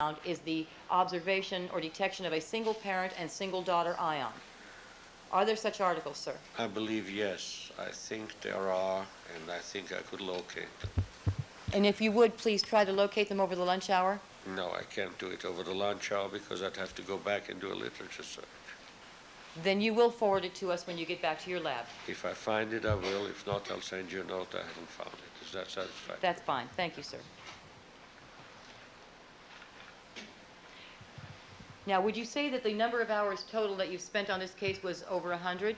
compound is the observation or detection of a single parent and single daughter ion. Are there such articles, sir? I believe yes. I think there are, and I think I could locate them. And if you would, please try to locate them over the lunch hour. No, I can't do it over the lunch hour because I'd have to go back and do a literature search. Then you will forward it to us when you get back to your lab. If I find it, I will. If not, I'll send you a note I haven't found it. Is that satisfactory? That's fine. Thank you, sir. Now, would you say that the number of hours total that you've spent on this case was over 100?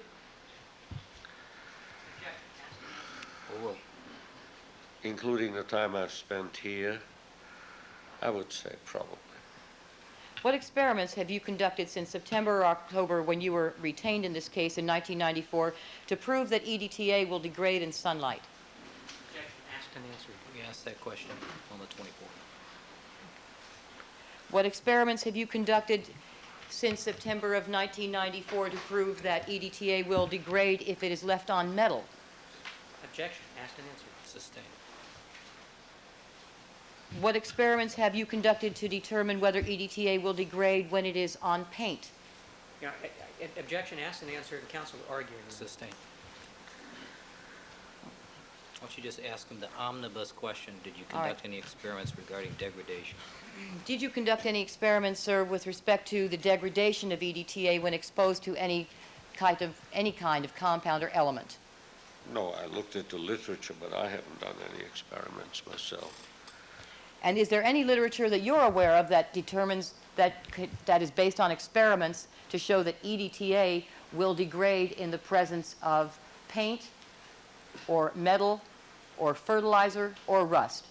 Including the time I've spent here, I would say probably. What experiments have you conducted since September or October, when you were retained in this case in 1994, to prove that EDTA will degrade in sunlight? Asked and answered. We asked that question on the 24th. What experiments have you conducted since September of 1994 to prove that EDTA will degrade if it is left on metal? Objection. Asked and answered. Sustained. What experiments have you conducted to determine whether EDTA will degrade when it is on paint? Yeah, objection. Asked and answered. Counsel arguing. Sustained. Why don't you just ask him the omnibus question? Did you conduct any experiments regarding degradation? Did you conduct any experiments, sir, with respect to the degradation of EDTA when exposed to any kind of compound or element? No, I looked at the literature, but I haven't done any experiments myself. And is there any literature that you're aware of that determines that is based on experiments to show that EDTA will degrade in the presence of paint or metal or fertilizer or rust?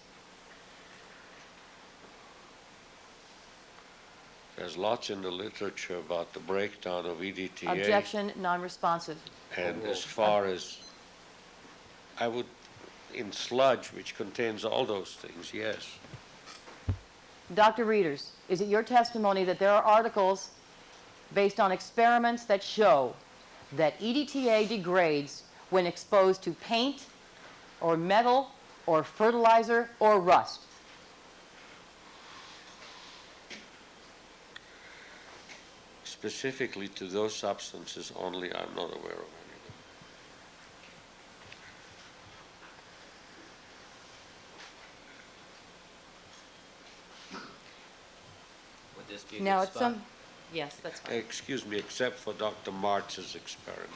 There's lots in the literature about the breakdown of EDTA. Objection, non-responsive. And as far as in sludge, which contains all those things, yes. Dr. Rieders, is it your testimony that there are articles based on experiments that show that EDTA degrades when exposed to paint or metal or fertilizer or rust? Specifically to those substances only, I'm not aware of any. Would this be a Now, good spot? yes, that's fine. Excuse me, except for Dr. March's experiment.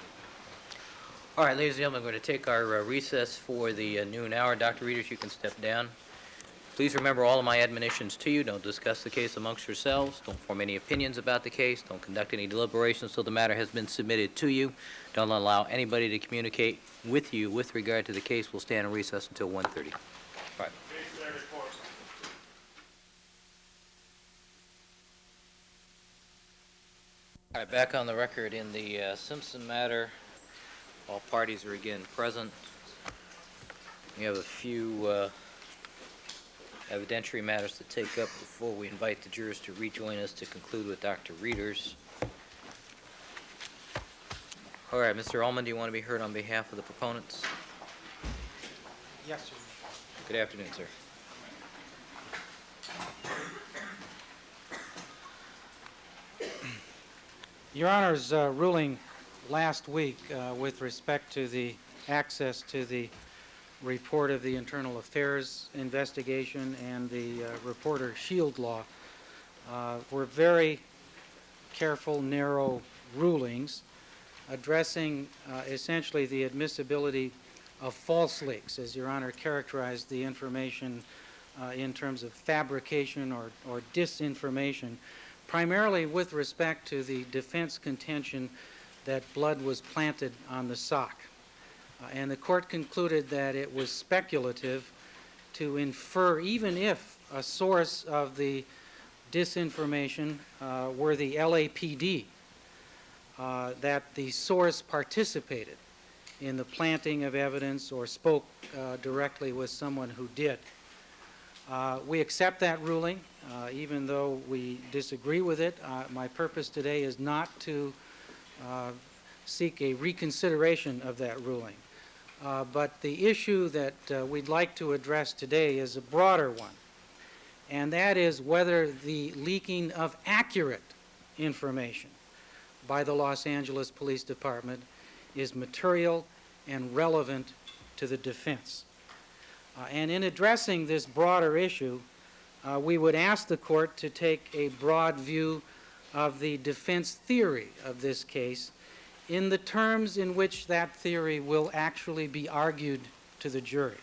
All right, ladies and gentlemen, we're going to take our recess for the noon hour. Dr. Rieders, you can step down. Please remember all of my admonitions to you. Don't discuss the case amongst yourselves. Don't form any opinions about the case. Don't conduct any deliberations until the matter has been submitted to you. Don't allow anybody to communicate with you with regard to the case. We'll stand in recess until 1:30. All right. All right, back on the record in the Simpson matter. All parties are again present. We have a few evidentiary matters to take up before we invite the jurors to rejoin us to conclude with Dr. Rieders. All right, Mr. Uelmen, do you want to be heard on behalf of the proponents? Yes, sir. Good afternoon, sir. Your Honor's ruling last week with respect to the access to the report of the Internal Affairs investigation and the reporter shield law were very careful, narrow rulings addressing essentially the admissibility of false leaks, as Your Honor characterized the information in terms of fabrication or disinformation, primarily with respect to the defense contention that blood was planted on the sock. And the court concluded that it was speculative to infer, even if a source of the disinformation were the LAPD, that the source participated in the planting of evidence or spoke directly with someone who did. We accept that ruling, even though we disagree with it. My purpose today is not to seek a reconsideration of that ruling. But the issue that we'd like to address today is a broader one. and that is whether the leaking of accurate information by the Los Angeles Police Department is material and relevant to the defense. And in addressing this broader issue, we would ask the court to take a broad view of the defense theory of this case in the terms in which that theory will actually be argued to the jury.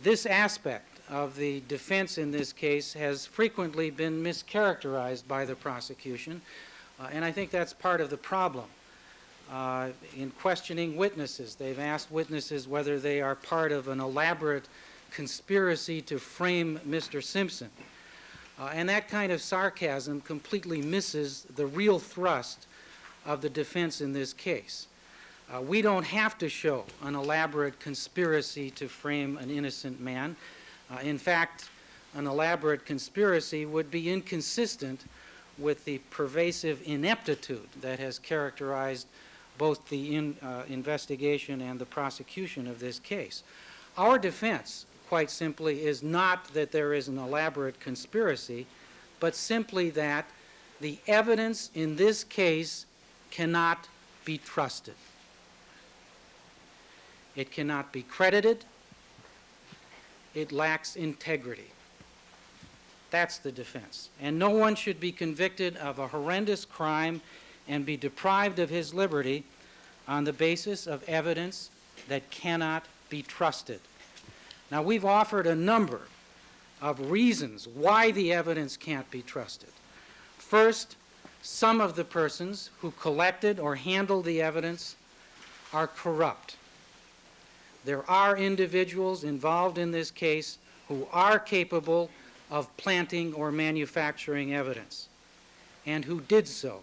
This aspect of the defense in this case has frequently been mischaracterized by the prosecution, and I think that's part of the problem. In questioning witnesses, they've asked witnesses whether they are part of an elaborate conspiracy to frame Mr. Simpson. And that kind of sarcasm completely misses the real thrust of the defense in this case. We don't have to show an elaborate conspiracy to frame an innocent man. In fact, an elaborate conspiracy would be inconsistent with the pervasive ineptitude that has characterized both the investigation and the prosecution of this case. Our defense, quite simply, is not that there is an elaborate conspiracy, but simply that the evidence in this case cannot be trusted. It cannot be credited. It lacks integrity. That's the defense. And no one should be convicted of a horrendous crime and be deprived of his liberty on the basis of evidence that cannot be trusted. Now, we've offered a number of reasons why the evidence can't be trusted. First, some of the persons who collected or handled the evidence are corrupt. There are individuals involved in this case who are capable of planting or manufacturing evidence, and who did so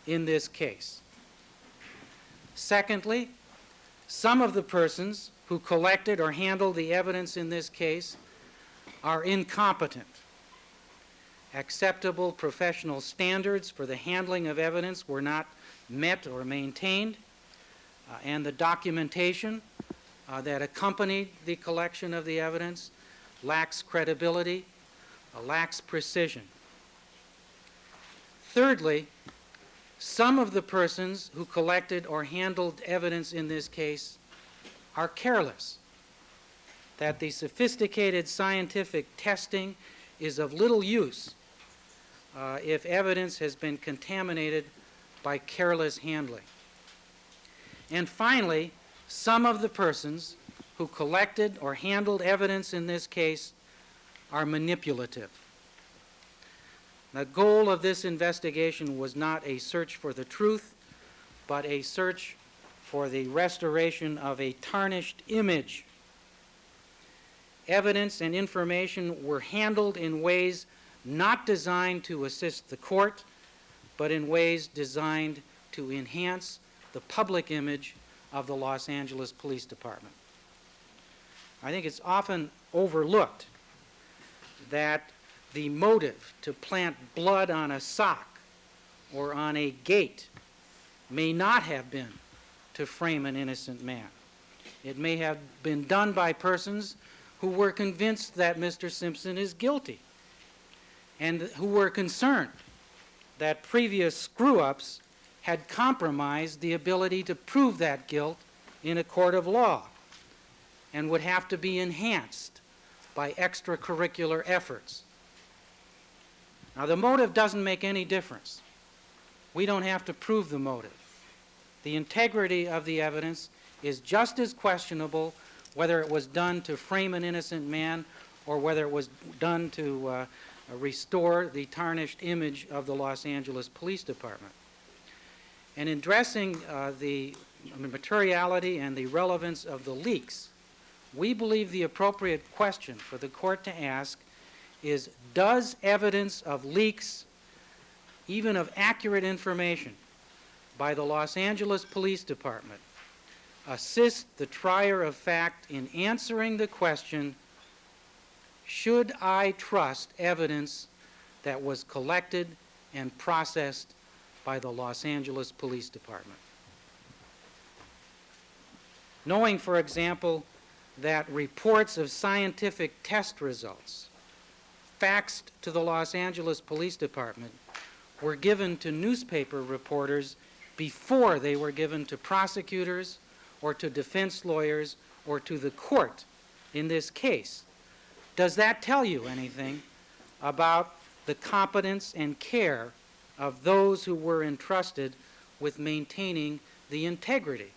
in this case. Secondly, some of the persons who collected or handled the evidence in this case are incompetent. Acceptable professional standards for the handling of evidence were not met or maintained, and the documentation that accompanied the collection of the evidence lacks credibility, lacks precision. Thirdly, some of the persons who collected or handled evidence in this case are careless, that the sophisticated scientific testing is of little use if evidence has been contaminated by careless handling. And finally, some of the persons who collected or handled evidence in this case are manipulative. The goal of this investigation was not a search for the truth, but a search for the restoration of a tarnished image. Evidence and information were handled in ways not designed to assist the court, but in ways designed to enhance the public image of the Los Angeles Police Department. I think it's often overlooked that the motive to plant blood on a sock or on a gate may not have been to frame an innocent man. It may have been done by persons who were convinced that Mr. Simpson is guilty and who were concerned that previous screw-ups had compromised the ability to prove that guilt in a court of law and would have to be enhanced by extracurricular efforts. Now, the motive doesn't make any difference. We don't have to prove the motive. The integrity of the evidence is just as questionable whether it was done to frame an innocent man or whether it was done to restore the tarnished image of the Los Angeles Police Department. And in addressing the materiality and the relevance of the leaks, we believe the appropriate question for the court to ask is, does evidence of leaks, even of accurate information, by the Los Angeles Police Department assist the trier of fact in answering the question, should I trust evidence that was collected and processed by the Los Angeles Police Department? Knowing, for example, that reports of scientific test results faxed to the Los Angeles Police Department were given to newspaper reporters before they were given to prosecutors or to defense lawyers or to the court in this case. Does that tell you anything about the competence and care of those who were entrusted with maintaining the integrity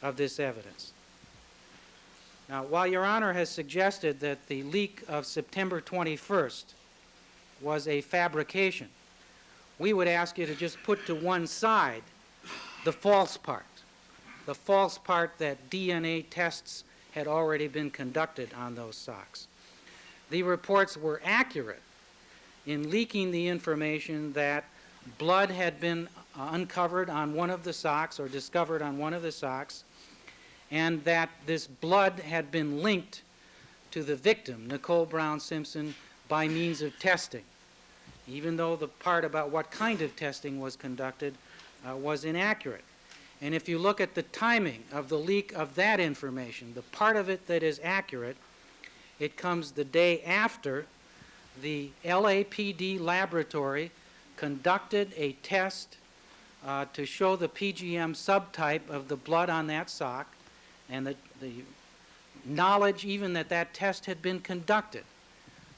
of this evidence? Now, while Your Honor has suggested that the leak of September 21st was a fabrication, we would ask you to just put to one side the false part that DNA tests had already been conducted on those socks. The reports were accurate in leaking the information that blood had been uncovered on one of the socks or discovered on one of the socks, and that this blood had been linked to the victim, Nicole Brown Simpson, by means of testing, even though the part about what kind of testing was conducted was inaccurate. And if you look at the timing of the leak of that information, the part of it that is accurate, it comes the day after the LAPD laboratory conducted a test to show the PGM subtype of the blood on that sock, and the knowledge even that that test had been conducted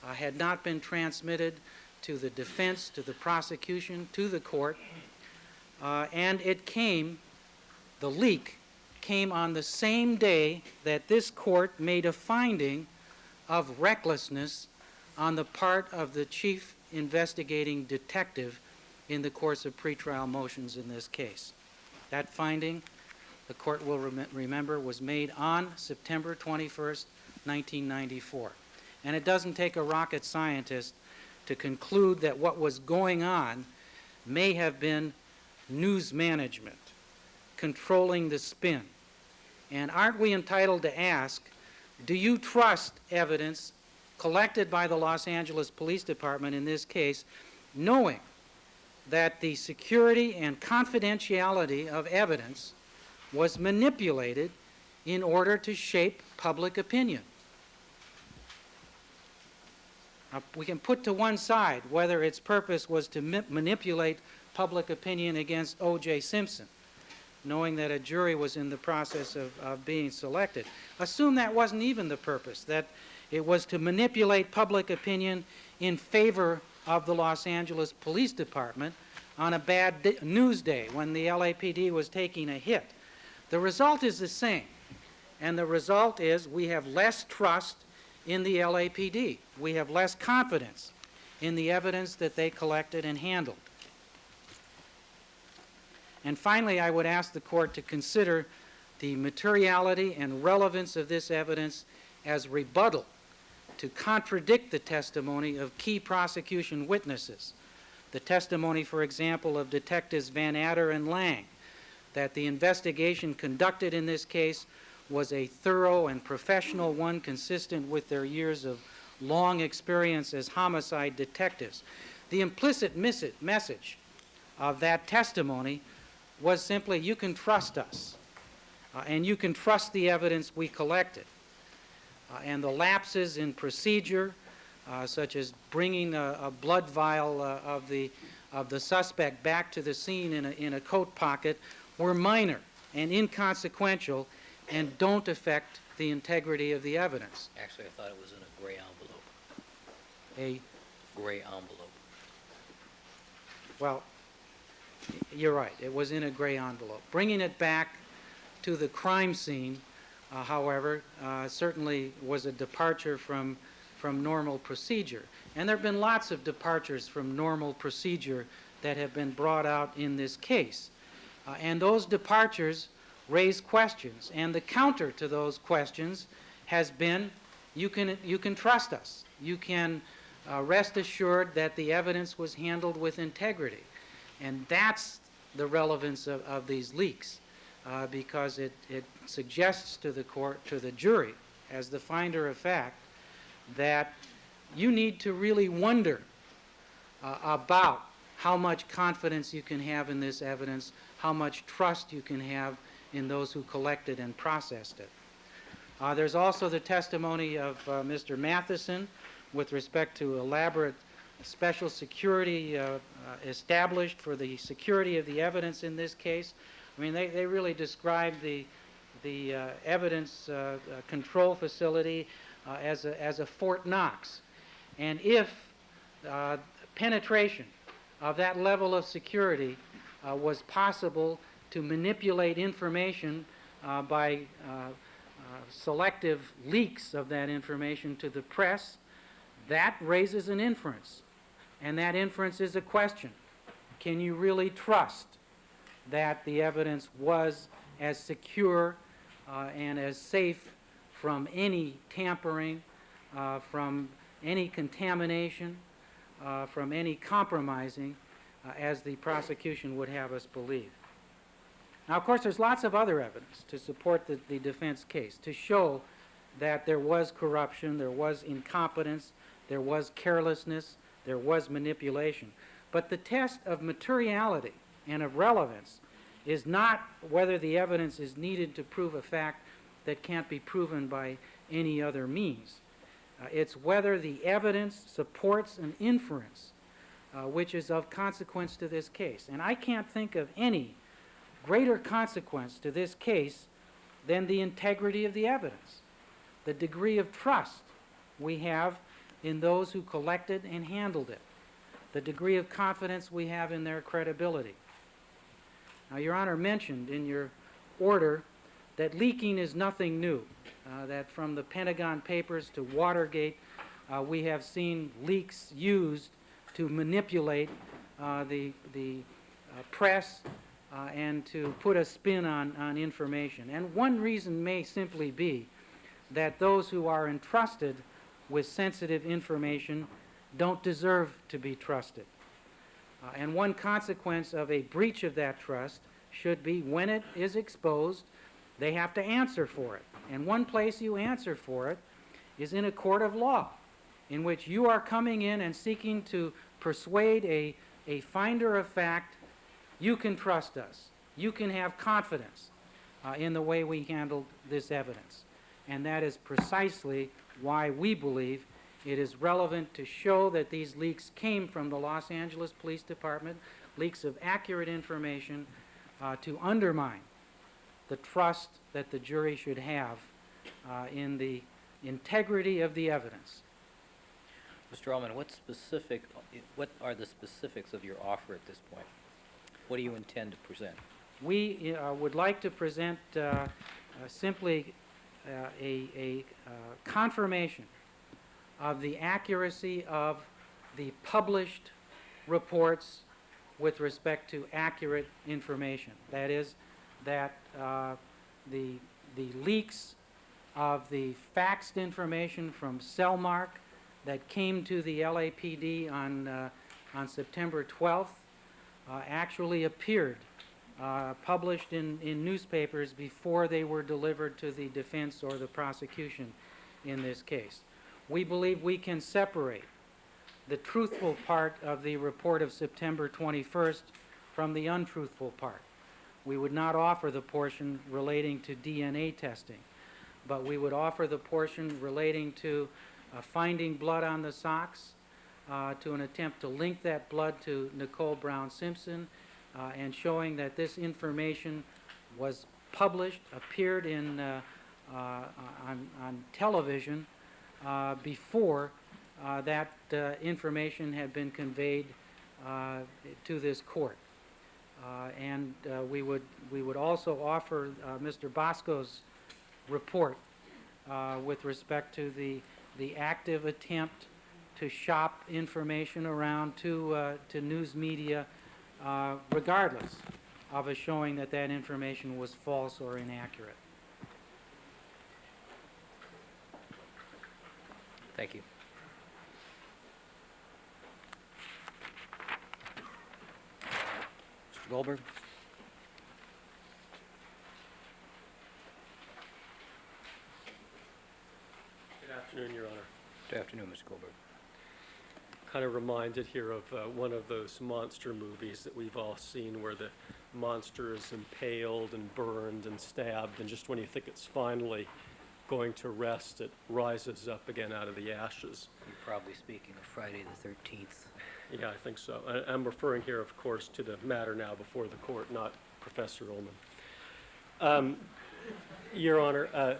had not been transmitted to the defense, to the prosecution, to the court, and the leak came on the same day that this court made a finding of recklessness on the part of the chief investigating detective in the course of pretrial motions in this case. That finding, the court will remember, was made on September 21st, 1994. And it doesn't take a rocket scientist to conclude that what was going on may have been news management, controlling the spin. And aren't we entitled to ask, do you trust evidence collected by the Los Angeles Police Department in this case, knowing that the security and confidentiality of evidence was manipulated in order to shape public opinion? Now, we can put to one side whether its purpose was to manipulate public opinion against O.J. Simpson, knowing that a jury was in the process of being selected. Assume that wasn't even the purpose, that it was to manipulate public opinion in favor of the Los Angeles Police Department on a bad news day when the LAPD was taking a hit. The result is the same, and the result is we have less trust in the LAPD. We have less confidence in the evidence that they collected and handled. And finally, I would ask the court to consider the materiality and relevance of this evidence as rebuttal to contradict the testimony of key prosecution witnesses. The testimony, for example, of Detectives Van Adder and Lang, that the investigation conducted in this case was a thorough and professional one consistent with their years of long experience as homicide detectives. The implicit message of that testimony was simply, you can trust us, and you can trust the evidence we collected. And the lapses in procedure, such as bringing a blood vial of the suspect back to the scene in a coat pocket, were minor and inconsequential and don't affect the integrity of the evidence. Actually, I thought it was in a gray envelope. A Gray envelope. Well, you're right. It was in a gray envelope. Bringing it back to the crime scene, however, certainly was a departure from normal procedure. And there have been lots of departures from normal procedure that have been brought out in this case. And those departures raise questions. And the counter to those questions has been, you can trust us. You can rest assured that the evidence was handled with integrity. And that's the relevance of these leaks, because it suggests to the court, to the jury, as the finder of fact, that you need to really wonder about how much confidence you can have in this evidence, how much trust you can have in those who collected and processed it. There's also the testimony of Mr. Matheson with respect to elaborate special security established for the security of the evidence in this case. I mean, they really describe the evidence control facility as a Fort Knox. And if penetration of that level of security was possible to manipulate information by selective leaks of that information to the press, that raises an inference. And that inference is a question. Can you really trust that the evidence was as secure and as safe from any tampering, from any contamination, from any compromising, as the prosecution would have us believe? Now, of course, there's lots of other evidence to support the defense case, to show that there was corruption, there was incompetence, there was carelessness, there was manipulation. But the test of materiality and of relevance is not whether the evidence is needed to prove a fact that can't be proven by any other means. It's whether the evidence supports an inference which is of consequence to this case. And I can't think of any greater consequence to this case than the integrity of the evidence, the degree of trust we have in those who collected and handled it, the degree of confidence we have in their credibility. Now, Your Honor mentioned in your order that leaking is nothing new, that from the Pentagon Papers to Watergate, we have seen leaks used to manipulate the press and to put a spin on information. And one reason may simply be that those who are entrusted with sensitive information don't deserve to be trusted. And one consequence of a breach of that trust should be when it is exposed, they have to answer for it. And one place you answer for it is in a court of law, in which you are coming in and seeking to persuade a finder of fact, you can trust us. You can have confidence in the way we handled this evidence. And that is precisely why we believe it is relevant to show that these leaks came from the Los Angeles Police Department, leaks of accurate information to undermine the trust that the jury should have in the integrity of the evidence. Mr. Uelmen, what are the specifics of your offer at this point? What do you intend to present? We would like to present simply a confirmation of the accuracy of the published reports with respect to accurate information. That is, that the leaks of the faxed information from Cellmark that came to the LAPD on September 12th actually appeared published in newspapers before they were delivered to the defense or the prosecution in this case. We believe we can separate the truthful part of the report of September 21st from the untruthful part. We would not offer the portion relating to DNA testing, but we would offer the portion relating to finding blood on the socks, to an attempt to link that blood to Nicole Brown Simpson, and showing that this information was published, appeared in on television before that information had been conveyed to this court. And we would also offer Mr. Bosco's report with respect to the active attempt to shop information around to news media, regardless of a showing that that information was false or inaccurate. Thank you. Mr. Goldberg? Good afternoon, Your Honor. Good afternoon, Mr. Goldberg. Kind of reminded here of one of those monster movies that we've all seen where the monster is impaled and burned and stabbed, and just when you think it's finally going to rest, it rises up again out of the ashes. You're probably speaking of Friday the 13th. Yeah, I think so. I'm referring here, of course, to the matter now before the court, not Professor Uelmen. Your Honor,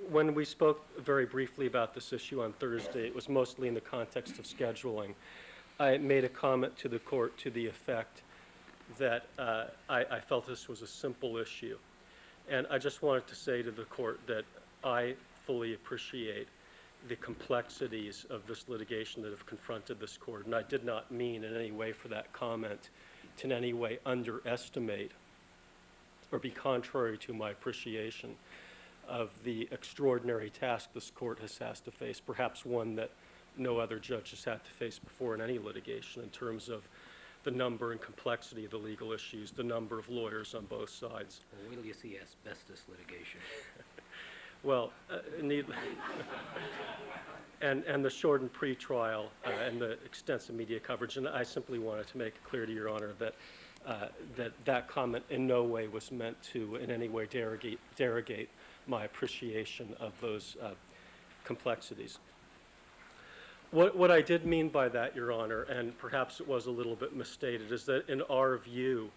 when we spoke very briefly about this issue on Thursday, it was mostly in the context of scheduling. I made a comment to the court to the effect that I felt this was a simple issue. And I just wanted to say to the court that I fully appreciate the complexities of this litigation that have confronted this court. And I did not mean in any way for that comment to in any way underestimate or be contrary to my appreciation of the extraordinary task this court has to face, perhaps one that no other judge has had to face before in any litigation in terms of the number and complexity of the legal issues, the number of lawyers on both sides. Well, wait till you see asbestos litigation. Well, and the shortened pretrial and the extensive media coverage, and I simply wanted to make it clear to Your Honor that that comment in no way was meant to in any way derogate my appreciation of those complexities. What I did mean by that, Your Honor, and perhaps it was a little bit misstated, is that in our view,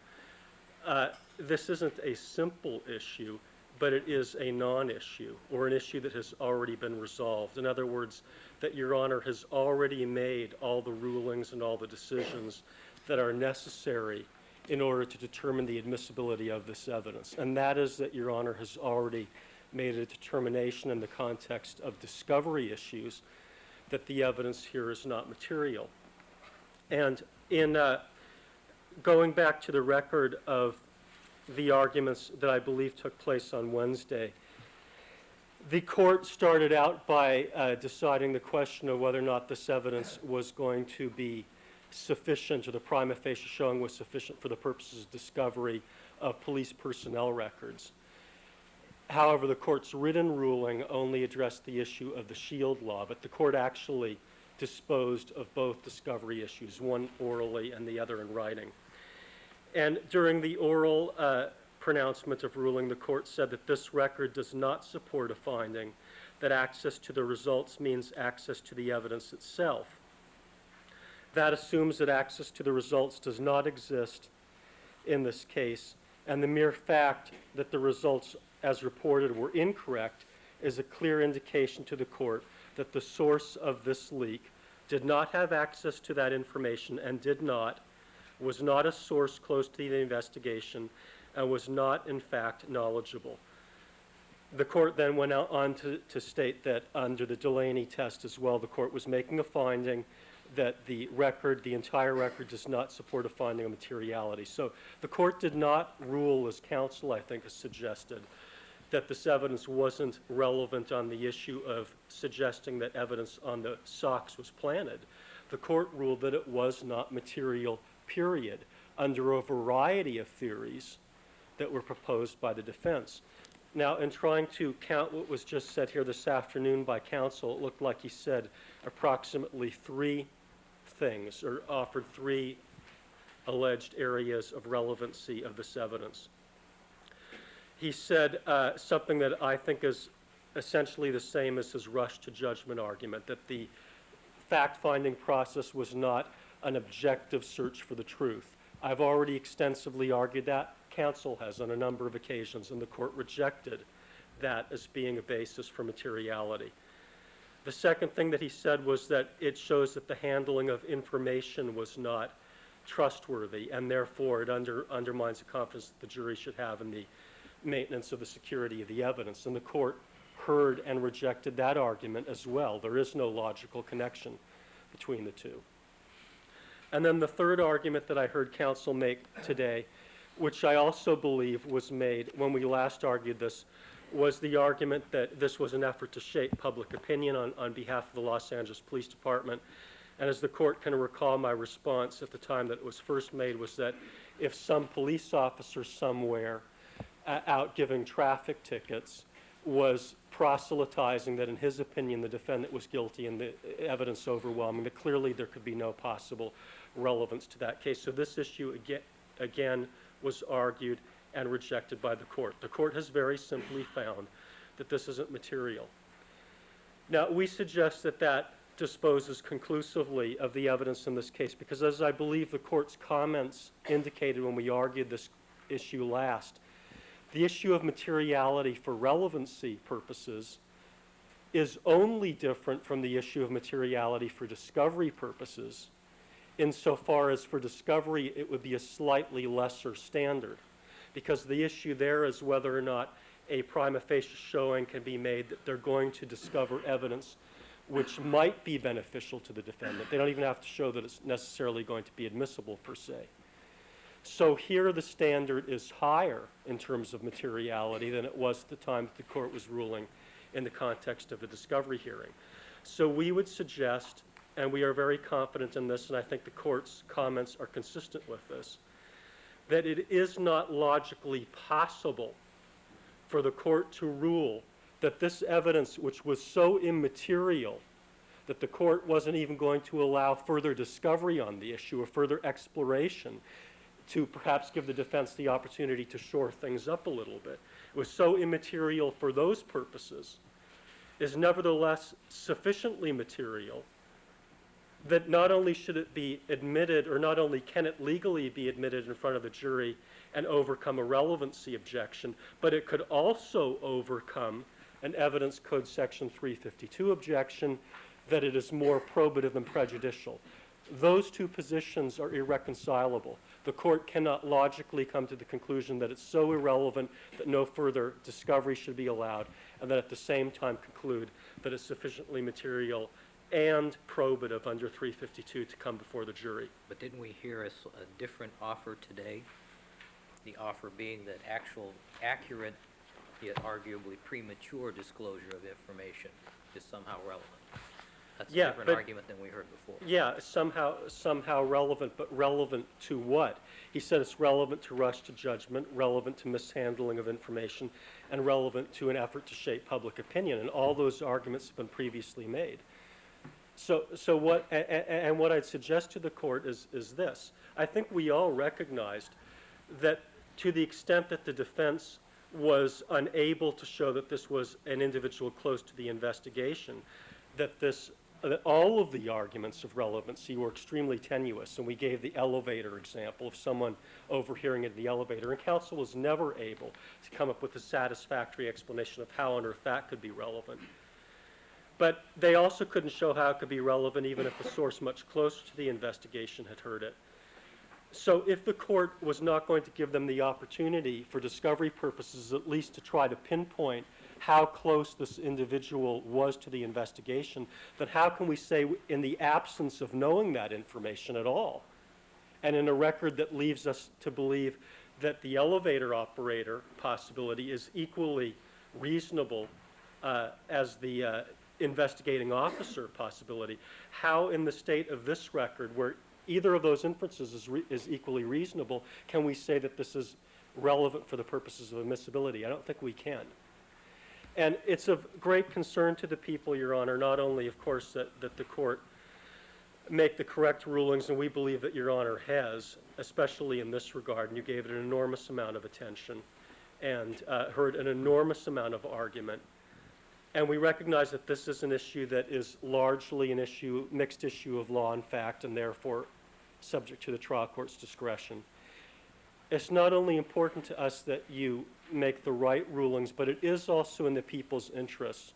this isn't a simple issue, but it is a non-issue, or an issue that has already been resolved. In other words, that Your Honor has already made all the rulings and all the decisions that are necessary in order to determine the admissibility of this evidence. And that is that Your Honor has already made a determination in the context of discovery issues that the evidence here is not material. And in going back to the record of the arguments that I believe took place on Wednesday, the court started out by deciding the question of whether or not this evidence was going to be sufficient, or the prima facie showing was sufficient for the purposes of discovery of police personnel records. However, the court's written ruling only addressed the issue of the Shield law, but the court actually disposed of both discovery issues, one orally and the other in writing. And during the oral pronouncement of ruling, the court said that this record does not support a finding that access to the results means access to the evidence itself. That assumes that access to the results does not exist in this case, and the mere fact that the results as reported were incorrect is a clear indication to the court that the source of this leak did not have access to that information and was not a source close to the investigation, and was not, in fact, knowledgeable. The court then went on to state that under the Delaney test as well, the court was making a finding that the entire record does not support a finding of materiality. So the court did not rule, as counsel, I think, has suggested, that this evidence wasn't relevant on the issue of suggesting that evidence on the socks was planted. The court ruled that it was not material, period, under a variety of theories that were proposed by the defense. Now, in trying to count what was just said here this afternoon by counsel, it looked like he said approximately three things, or offered three alleged areas of relevancy of this evidence. He said something that I think is essentially the same as his rush to judgment argument, that the fact-finding process was not an objective search for the truth. I've already extensively argued that. Counsel has on a number of occasions, and the court rejected that as being a basis for materiality. The second thing that he said was that it shows that the handling of information was not trustworthy, and therefore it undermines the confidence that the jury should have in the maintenance of the security of the evidence. And the court heard and rejected that argument as well. There is no logical connection between the two. And then the third argument that I heard counsel make today, which I also believe was made when we last argued this, was the argument that this was an effort to shape public opinion on behalf of the Los Angeles Police Department. And as the court can recall, my response at the time that it was first made was that if some police officer somewhere out giving traffic tickets was proselytizing that in his opinion the defendant was guilty and the evidence overwhelming, that clearly there could be no possible relevance to that case. So this issue again was argued and rejected by the court. The court has very simply found that this isn't material. Now, we suggest that that disposes conclusively of the evidence in this case, because as I believe the court's comments indicated when we argued this issue last, the issue of materiality for relevancy purposes is only different from the issue of materiality for discovery purposes, insofar as for discovery it would be a slightly lesser standard, because the issue there is whether or not a prima facie showing can be made that they're going to discover evidence which might be beneficial to the defendant. They don't even have to show that it's necessarily going to be admissible per se. So here the standard is higher in terms of materiality than it was at the time that the court was ruling in the context of a discovery hearing. So we would suggest, and we are very confident in this, and I think the court's comments are consistent with this, that it is not logically possible for the court to rule that this evidence, which was so immaterial that the court wasn't even going to allow further discovery on the issue or further exploration to perhaps give the defense the opportunity to shore things up a little bit, it was so immaterial for those purposes, is nevertheless sufficiently material that not only should it be admitted, or not only can it legally be admitted in front of the jury and overcome a relevancy objection, but it could also overcome an evidence code section 352 objection that it is more probative than prejudicial. Those two positions are irreconcilable. The court cannot logically come to the conclusion that it's so irrelevant that no further discovery should be allowed, and then at the same time conclude that it's sufficiently material and probative under 352 to come before the jury. But didn't we hear a different offer today? The offer being that actual, accurate, yet arguably premature disclosure of information is somehow relevant. That's a different argument than we heard before. Yeah, somehow relevant, but relevant to what? He said it's relevant to rush to judgment, relevant to mishandling of information, and relevant to an effort to shape public opinion, and all those arguments have been previously made. So what, and what I'd suggest to the court is this. I think we all recognized that to the extent that the defense was unable to show that this was an individual close to the investigation, that all of the arguments of relevancy were extremely tenuous, and we gave the elevator example of someone overhearing in the elevator, and counsel was never able to come up with a satisfactory explanation of how on earth that could be relevant. But they also couldn't show how it could be relevant even if the source much closer to the investigation had heard it. So if the court was not going to give them the opportunity for discovery purposes, at least to try to pinpoint how close this individual was to the investigation, then how can we say in the absence of knowing that information at all, and in a record that leaves us to believe that the elevator operator possibility is equally reasonable as the investigating officer possibility, how in the state of this record, where either of those inferences is equally reasonable, can we say that this is relevant for the purposes of admissibility? I don't think we can. And it's of great concern to the people, Your Honor, not only, of course, that the court make the correct rulings, and we believe that Your Honor has, especially in this regard, and you gave it an enormous amount of attention and heard an enormous amount of argument. And we recognize that this is an issue that is largely an issue, mixed issue of law and fact, and therefore subject to the trial court's discretion. It's not only important to us that you make the right rulings, but it is also in the people's interests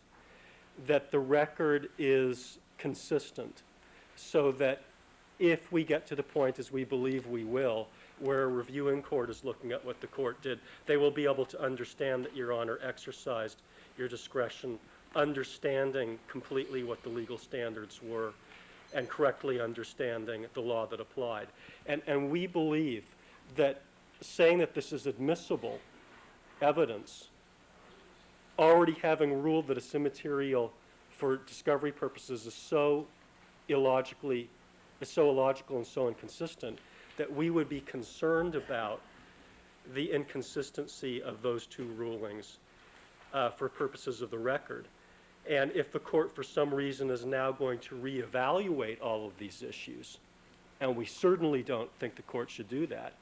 that the record is consistent, so that if we get to the point, as we believe we will, where a reviewing court is looking at what the court did, they will be able to understand that Your Honor exercised your discretion, understanding completely what the legal standards were and correctly understanding the law that applied. And we believe that saying that this is admissible evidence, already having ruled that it's immaterial for discovery purposes, is so illogical and so inconsistent that we would be concerned about the inconsistency of those two rulings for purposes of the record. And if the court for some reason is now going to reevaluate all of these issues, and we certainly don't think the court should do that,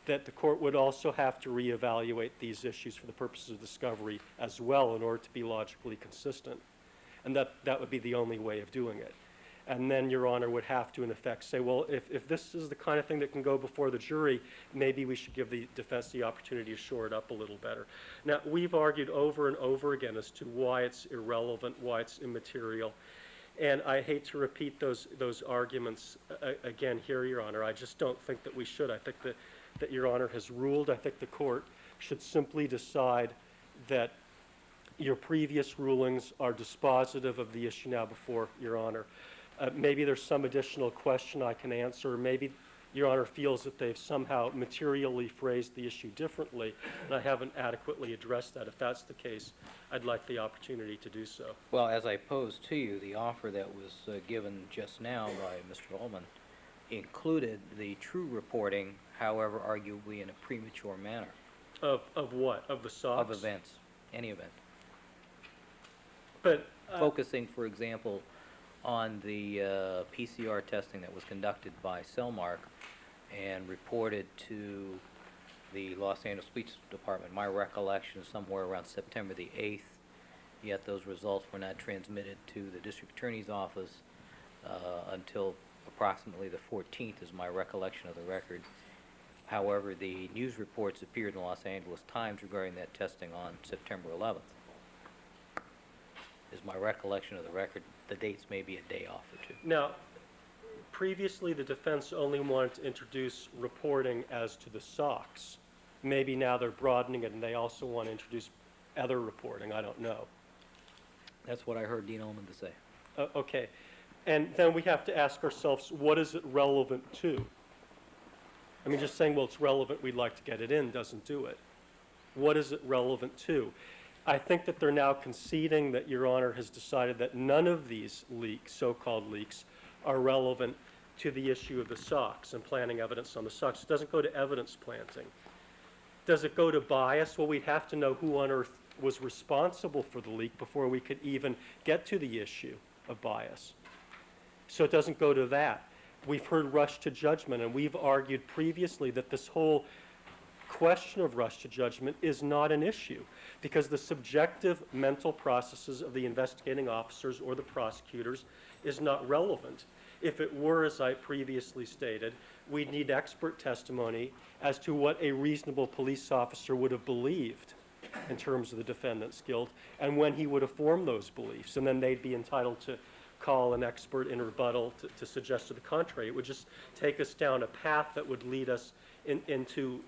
that the court would also have to reevaluate these issues for the purposes of discovery as well in order to be logically consistent. And that would be the only way of doing it. And then Your Honor would have to, in effect, say, well, if this is the kind of thing that can go before the jury, maybe we should give the defense the opportunity to shore it up a little better. Now, we've argued over and over again as to why it's irrelevant, why it's immaterial. And I hate to repeat those arguments again here, Your Honor. I just don't think that we should. I think that Your Honor has ruled. I think the court should simply decide that your previous rulings are dispositive of the issue now before Your Honor. Maybe there's some additional question I can answer. Maybe Your Honor feels that they've somehow materially phrased the issue differently, and I haven't adequately addressed that. If that's the case, I'd like the opportunity to do so. Well, as I posed to you, the offer that was given just now by Mr. Uelmen included the true reporting, however, arguably in a premature manner. Of what? Of the SOX? Of events, any event. But Focusing, for example, on the PCR testing that was conducted by Cellmark and reported to the Los Angeles Police Department. My recollection is somewhere around September the 8th, yet those results were not transmitted to the district attorney's office until approximately the 14th is my recollection of the record. However, the news reports appeared in the Los Angeles Times regarding that testing on September 11th. Is my recollection of the record. The dates may be a day off or two. now, previously the defense only wanted to introduce reporting as to the SOX. Maybe now they're broadening it and they also want to introduce other reporting. I don't know. That's what I heard Dean Uelmen to say. Okay. And then we have to ask ourselves, what is it relevant to? I mean, just saying, well, it's relevant, we'd like to get it in, doesn't do it. What is it relevant to? I think that they're now conceding that Your Honor has decided that none of these leaks, so-called leaks, are relevant to the issue of the SOX and planting evidence on the SOX. It doesn't go to evidence planting. Does it go to bias? Well, we'd have to know who on earth was responsible for the leak before we could even get to the issue of bias. So it doesn't go to that. We've heard rush to judgment, and we've argued previously that this whole question of rush to judgment is not an issue because the subjective mental processes of the investigating officers or the prosecutors is not relevant. If it were, as I previously stated, we'd need expert testimony as to what a reasonable police officer would have believed in terms of the defendant's guilt and when he would have formed those beliefs, and then they'd be entitled to call an expert in rebuttal to suggest to the contrary. It would just take us down a path that would lead us into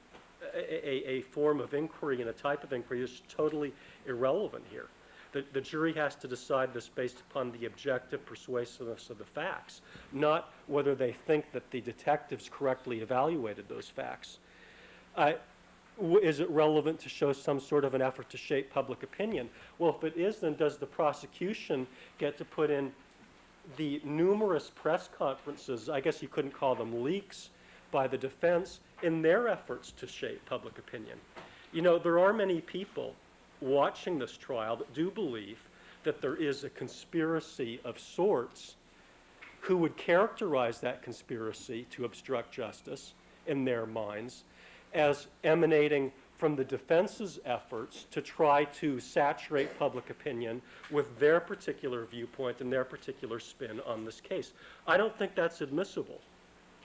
a form of inquiry and a type of inquiry that's totally irrelevant here. The jury has to decide this based upon the objective persuasiveness of the facts, not whether they think that the detectives correctly evaluated those facts. Is it relevant to show some sort of an effort to shape public opinion? Well, if it is, then does the prosecution get to put in the numerous press conferences, I guess you couldn't call them leaks, by the defense in their efforts to shape public opinion? You know, there are many people watching this trial that do believe that there is a conspiracy of sorts who would characterize that conspiracy to obstruct justice in their minds as emanating from the defense's efforts to try to saturate public opinion with their particular viewpoint and their particular spin on this case. I don't think that's admissible.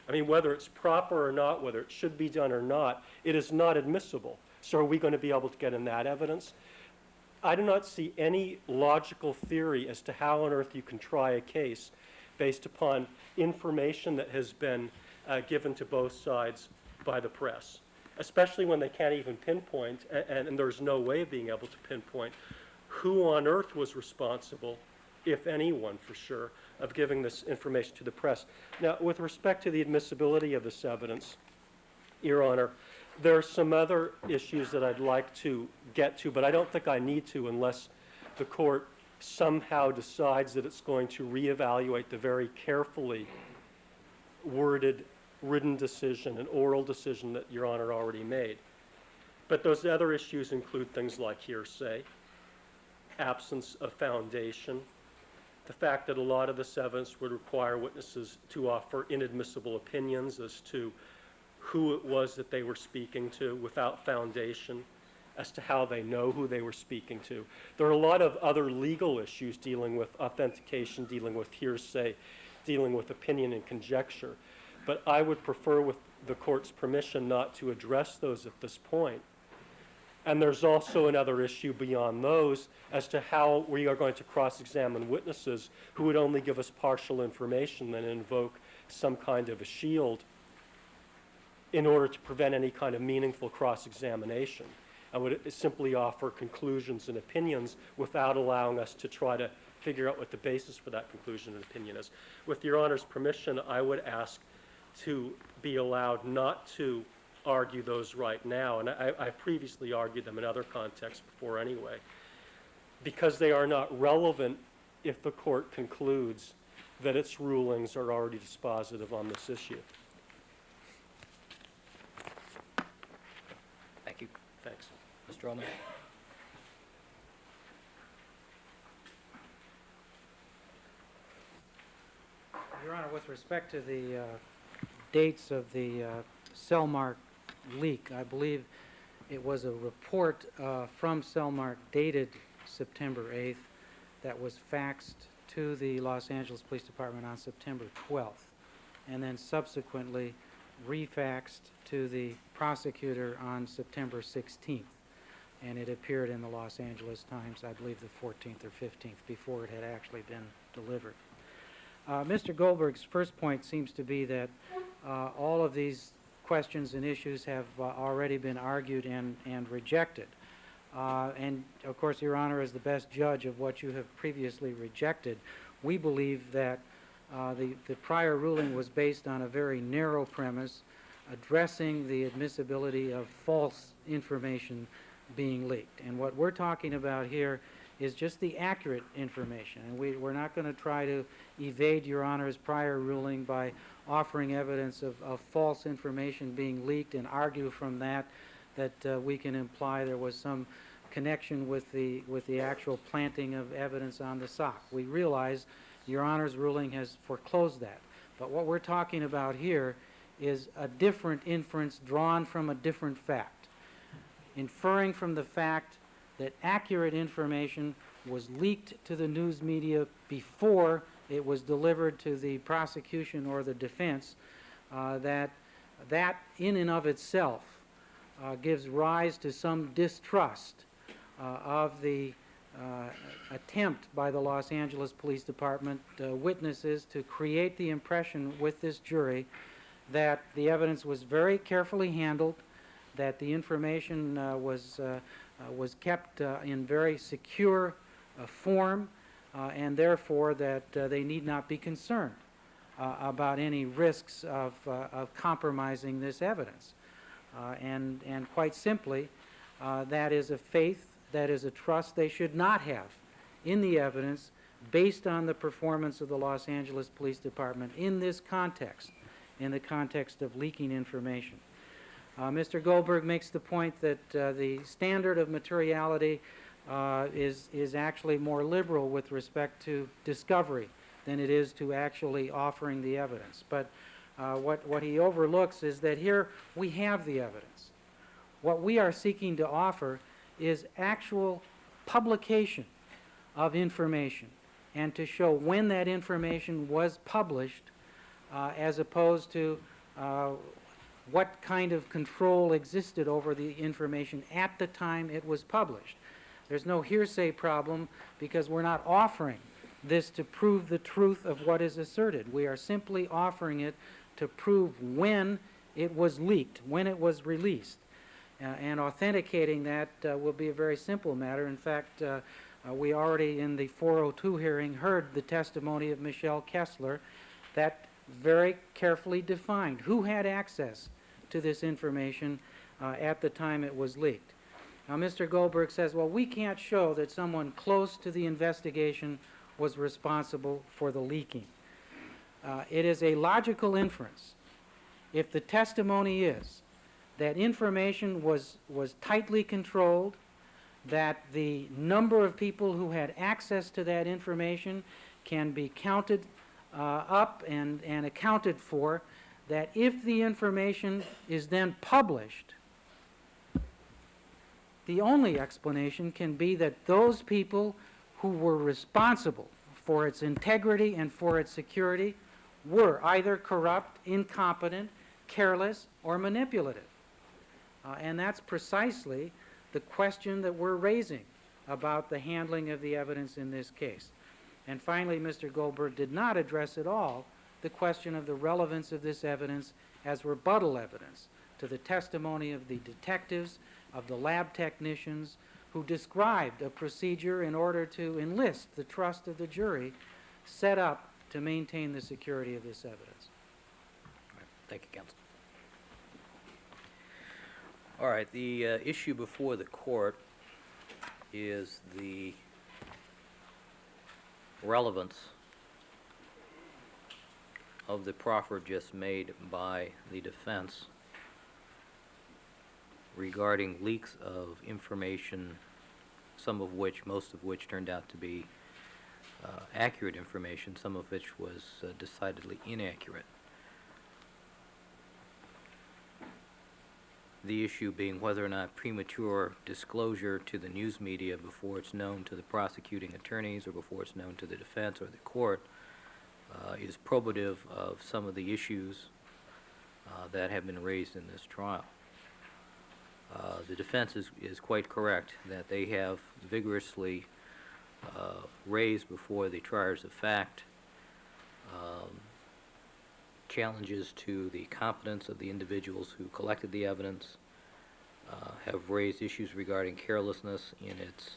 I mean, whether it's proper or not, whether it should be done or not, it is not admissible. So are we going to be able to get in that evidence? I do not see any logical theory as to how on earth you can try a case based upon information that has been given to both sides by the press, especially when they can't even pinpoint, and there's no way of being able to pinpoint who on earth was responsible, if anyone for sure, of giving this information to the press. Now, with respect to the admissibility of this evidence, Your Honor, there are some other issues that I'd like to get to, but I don't think I need to unless the court somehow decides that it's going to reevaluate the very carefully worded written decision, an oral decision that Your Honor already made. But those other issues include things like hearsay, absence of foundation, the fact that a lot of this evidence would require witnesses to offer inadmissible opinions as to who it was that they were speaking to without foundation as to how they know who they were speaking to. There are a lot of other legal issues dealing with authentication, dealing with hearsay, dealing with opinion and conjecture. But I would prefer, with the court's permission, not to address those at this point. And there's also another issue beyond those as to how we are going to cross-examine witnesses who would only give us partial information and invoke some kind of a shield in order to prevent any kind of meaningful cross-examination. I would simply offer conclusions and opinions without allowing us to try to figure out what the basis for that conclusion and opinion is. With Your Honor's permission, I would ask to be allowed not to argue those right now, and I previously argued them in other contexts before anyway, because they are not relevant if the court concludes that its rulings are already dispositive on this issue. Thank you. Thanks. Mr. Uelmen? Your Honor, with respect to the dates of the Cellmark leak, I believe it was a report from Cellmark dated September 8th that was faxed to the Los Angeles Police Department on September 12th, and then subsequently refaxed to the prosecutor on September 16th. And it appeared in the Los Angeles Times, I believe the 14th or 15th, before it had actually been delivered. Mr. Goldberg's first point seems to be that all of these questions and issues have already been argued and rejected. And of course, Your Honor is the best judge of what you have previously rejected. We believe that the prior ruling was based on a very narrow premise addressing the admissibility of false information being leaked. And what we're talking about here is just the accurate information. And we're not going to try to evade Your Honor's prior ruling by offering evidence of false information being leaked and argue from that we can imply there was some connection with the actual planting of evidence on the sock. We realize Your Honor's ruling has foreclosed that. But what we're talking about here is a different inference drawn from a different fact. Inferring from the fact that accurate information was leaked to the news media before it was delivered to the prosecution or the defense, that in and of itself gives rise to some distrust of the attempt by the Los Angeles Police Department witnesses to create the impression with this jury that the evidence was very carefully handled, that the information was kept in very secure form, and therefore that they need not be concerned about any risks of compromising this evidence. And quite simply, that is a faith, that is a trust they should not have in the evidence based on the performance of the Los Angeles Police Department in this context, in the context of leaking information. Mr. Goldberg makes the point that the standard of materiality is actually more liberal with respect to discovery than it is to actually offering the evidence. But what he overlooks is that here we have the evidence. What we are seeking to offer is actual publication of information and to show when that information was published as opposed to what kind of control existed over the information at the time it was published. There's no hearsay problem because we're not offering this to prove the truth of what is asserted. We are simply offering it to prove when it was leaked, when it was released. And authenticating that will be a very simple matter. In fact, we already in the 402 hearing heard the testimony of Michelle Kessler that very carefully defined who had access to this information at the time it was leaked. Now, Mr. Goldberg says, well, we can't show that someone close to the investigation was responsible for the leaking. It is a logical inference. If the testimony is that information was tightly controlled, that the number of people who had access to that information can be counted up and accounted for, that if the information is then published, the only explanation can be that those people who were responsible for its integrity and for its security were either corrupt, incompetent, careless, or manipulative. And that's precisely the question that we're raising about the handling of the evidence in this case. And finally, Mr. Goldberg did not address at all the question of the relevance of this evidence as rebuttal evidence to the testimony of the detectives, of the lab technicians, who described a procedure in order to enlist the trust of the jury set up to maintain the security of this evidence. Thank you, counsel. All right, the issue before the court is the relevance of the proffer just made by the defense regarding leaks of information, most of which turned out to be accurate information, some of which was decidedly inaccurate. The issue being whether or not premature disclosure to the news media before it's known to the prosecuting attorneys or before it's known to the defense or the court is probative of some of the issues that have been raised in this trial. The defense is quite correct that they have vigorously raised before the triers of fact challenges to the competence of the individuals who collected the evidence, have raised issues regarding carelessness in its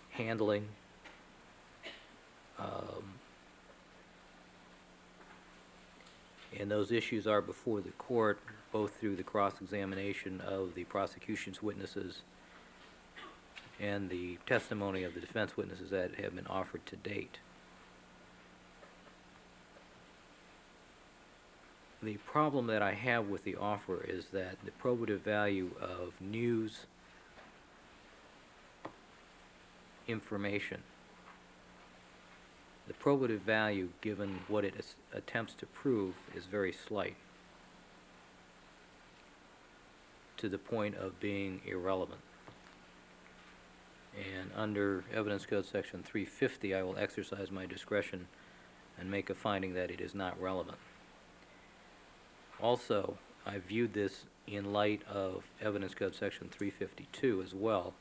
handling, and those issues are before the court both through the cross-examination of the prosecution's witnesses and the testimony of the defense witnesses that have been offered to date. The problem that I have with the offer is that the probative value of news information, the probative value given what it attempts to prove is very slight, to the point of being irrelevant. And under Evidence Code Section 350, I will exercise my discretion and make a finding that it is not relevant. Also, I viewed this in light of Evidence Code Section 352 as well,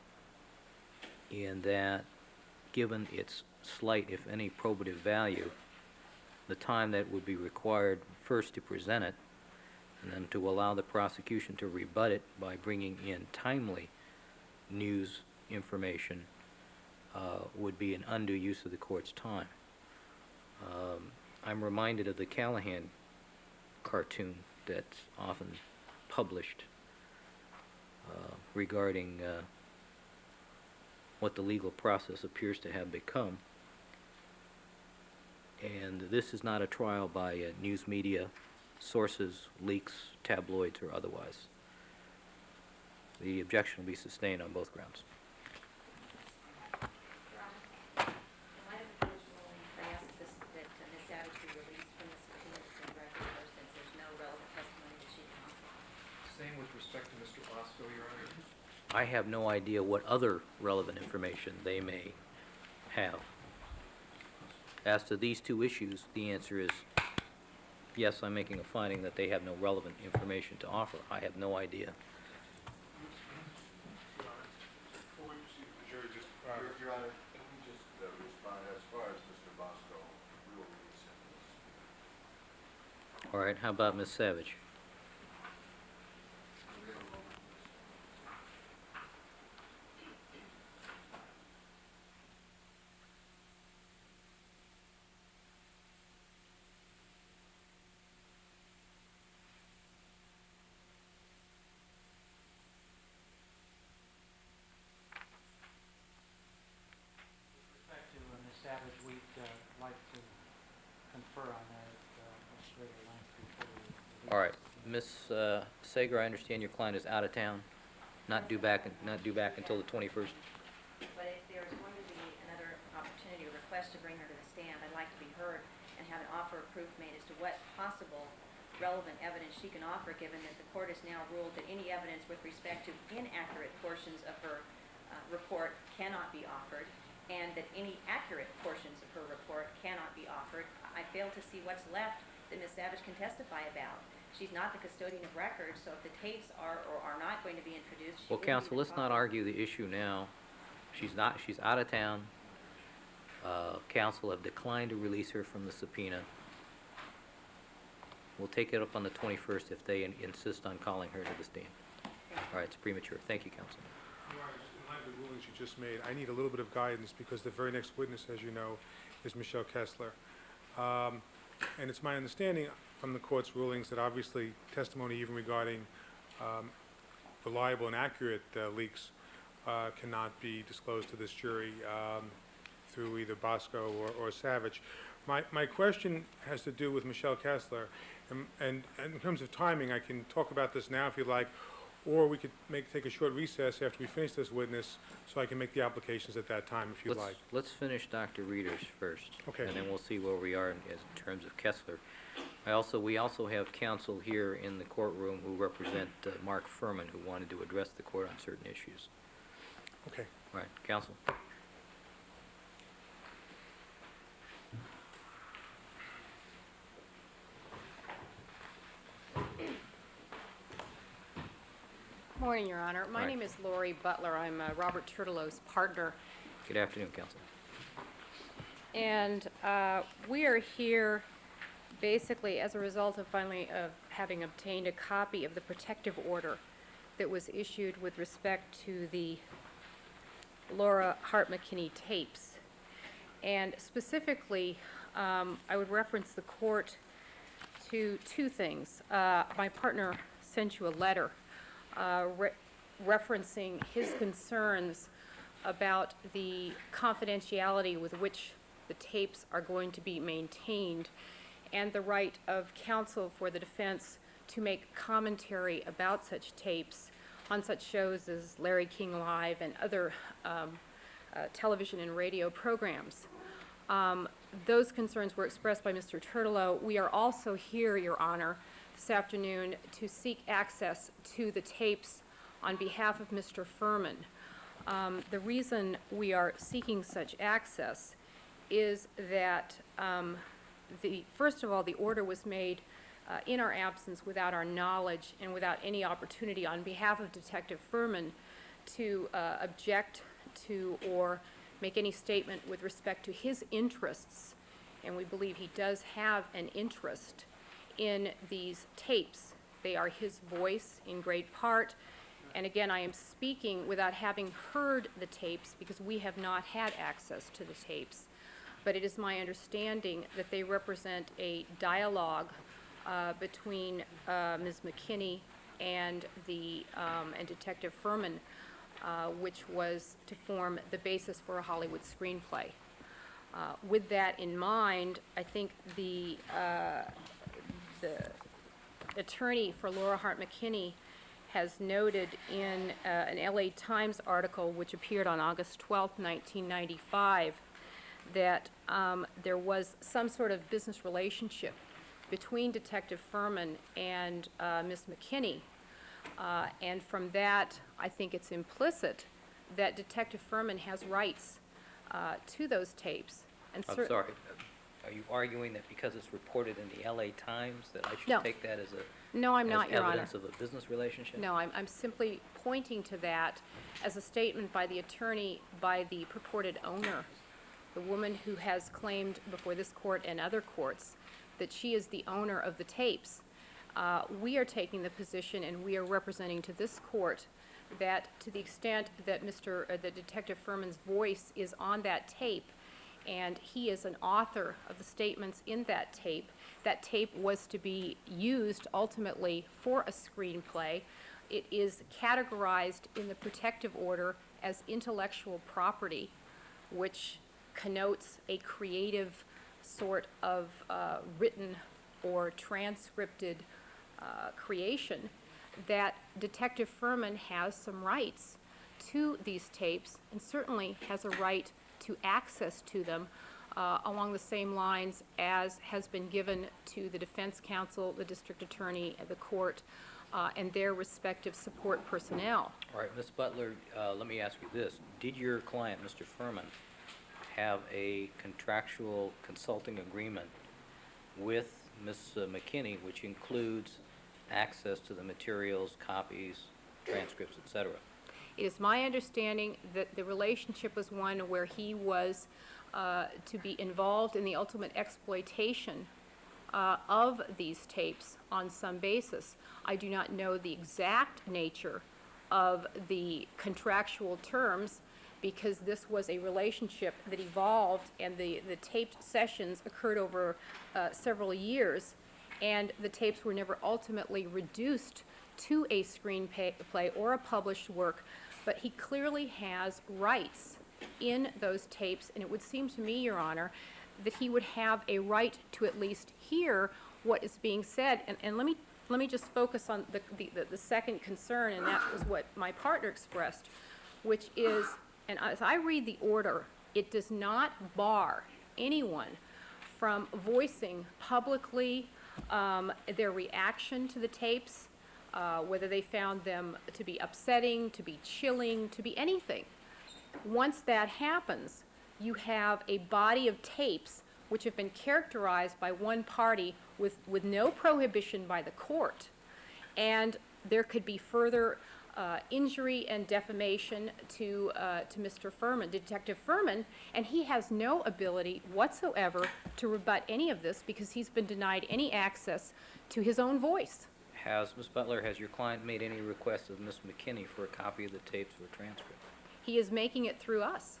in that given its slight, if any, probative value, the time that would be required first to present it and then to allow the prosecution to rebut it by bringing in timely news information would be an undue use of the court's time. I'm reminded of the Callahan cartoon that's often published regarding what the legal process appears to have become. And this is not a trial by news media sources, leaks, tabloids, or otherwise. The objection will be sustained on both grounds. I have no idea what other relevant information they may have. As to these two issues, the answer is yes, I'm making a finding that they have no relevant information to offer. I have no idea. Before we proceed with the jury, Your Honor, can we just respond as far as Mr. Bosco, we will release him. All right, how about Ms. Savage? Savage, we'd like to confer on that at greater length before we... All right, Ms. Sager, I understand your client is out of town, not due back until the 21st. But if there's going to be another opportunity or request to bring her to the stand, I'd like to be heard and have an offer of proof made as to what possible relevant evidence she can offer, given that the court has now ruled that any evidence with respect to inaccurate portions of her report cannot be offered, and that any accurate portions of her report cannot be offered. I fail to see what's left that Ms. Savage can testify about. She's not the custodian of records, so if the tapes are or are not going to be introduced, she Well, wouldn't counsel, even let's not follow. argue the issue now. She's out of town. Counsel have declined to release her from the subpoena. We'll take it up on the 21st if they insist on calling her to the stand. All right, it's premature. Thank you, counsel. Your Honor, just in light of the rulings you just made, I need a little bit of guidance because the very next witness, as you know, is Michelle Kessler. And it's my understanding from the court's rulings that obviously testimony even regarding reliable and accurate leaks cannot be disclosed to this jury through either Bosco or Savage. My question has to do with Michelle Kessler, and in terms of timing, I can talk about this now if you'd like, or we could take a short recess after we finish this witness, so I can make the applications at that time if you'd like. Let's finish Dr. Rieders first. Okay. And then we'll see where we are in terms of Kessler. We also have counsel here in the courtroom who represent Mark Furman, who wanted to address the court on certain issues. Okay. All right, counsel. Morning, Your Honor. My Hi. name is Laurie Butler. I'm Robert Turtelow's partner. Good afternoon, counsel. And we are here basically as a result of finally having obtained a copy of the protective order that was issued with respect to the Laura Hart McKinney tapes. And specifically, I would reference the court to two things. My partner sent you a letter referencing his concerns about the confidentiality with which the tapes are going to be maintained and the right of counsel for the defense to make commentary about such tapes on such shows as Larry King Live and other television and radio programs. Those concerns were expressed by Mr. Turtelow. We are also here, Your Honor, this afternoon to seek access to the tapes on behalf of Mr. Furman. The reason we are seeking such access is that, first of all, the order was made in our absence without our knowledge and without any opportunity on behalf of Detective Furman to object to or make any statement with respect to his interests. And we believe he does have an interest in these tapes. They are his voice in great part. And again, I am speaking without having heard the tapes because we have not had access to the tapes. But it is my understanding that they represent a dialogue between Ms. McKinney and and Detective Furman, which was to form the basis for a Hollywood screenplay. With that in mind, I think the attorney for Laura Hart McKinney has noted in an LA Times article which appeared on August 12, 1995, that there was some sort of business relationship between Detective Furman and Ms. McKinney. And from that, I think it's implicit that Detective Furman has rights to those tapes. And I'm sorry. Are you arguing that because it's reported in the LA Times that I should No. take that as No, I'm not, Your Honor. evidence of a business relationship? No, I'm simply pointing to that as a statement by the attorney by the purported owner, the woman who has claimed before this court and other courts that she is the owner of the tapes. We are taking the position, and we are representing to this court, that to the extent that that Detective Furman's voice is on that tape, and he is an author of the statements in that tape was to be used ultimately for a screenplay. It is categorized in the protective order as intellectual property, which connotes a creative sort of written or transcripted creation, that Detective Furman has some rights to these tapes and certainly has a right to access to them along the same lines as has been given to the defense counsel, the district attorney, the court, and their respective support personnel. All right, Ms. Butler, let me ask you this. Did your client, Mr. Furman, have a contractual consulting agreement with Ms. McKinney, which includes access to the materials, copies, transcripts, et cetera? It is my understanding that the relationship was one where he was to be involved in the ultimate exploitation of these tapes on some basis. I do not know the exact nature of the contractual terms because this was a relationship that evolved and the taped sessions occurred over several years, and the tapes were never ultimately reduced to a screenplay or a published work, but he clearly has rights in those tapes, and it would seem to me, Your Honor, that he would have a right to at least hear what is being said. And let me just focus on the second concern, and that was what my partner expressed, which is, and as I read the order, it does not bar anyone from voicing publicly their reaction to the tapes, whether they found them to be upsetting, to be chilling, to be anything. Once that happens, you have a body of tapes which have been characterized by one party with no prohibition by the court, and there could be further injury and defamation to Mr. Furman, Detective Furman, and he has no ability whatsoever to rebut any of this because he's been denied any access to his own voice. Ms. Butler, has your client made any requests of Ms. McKinney for a copy of the tapes or transcript? He is making it through us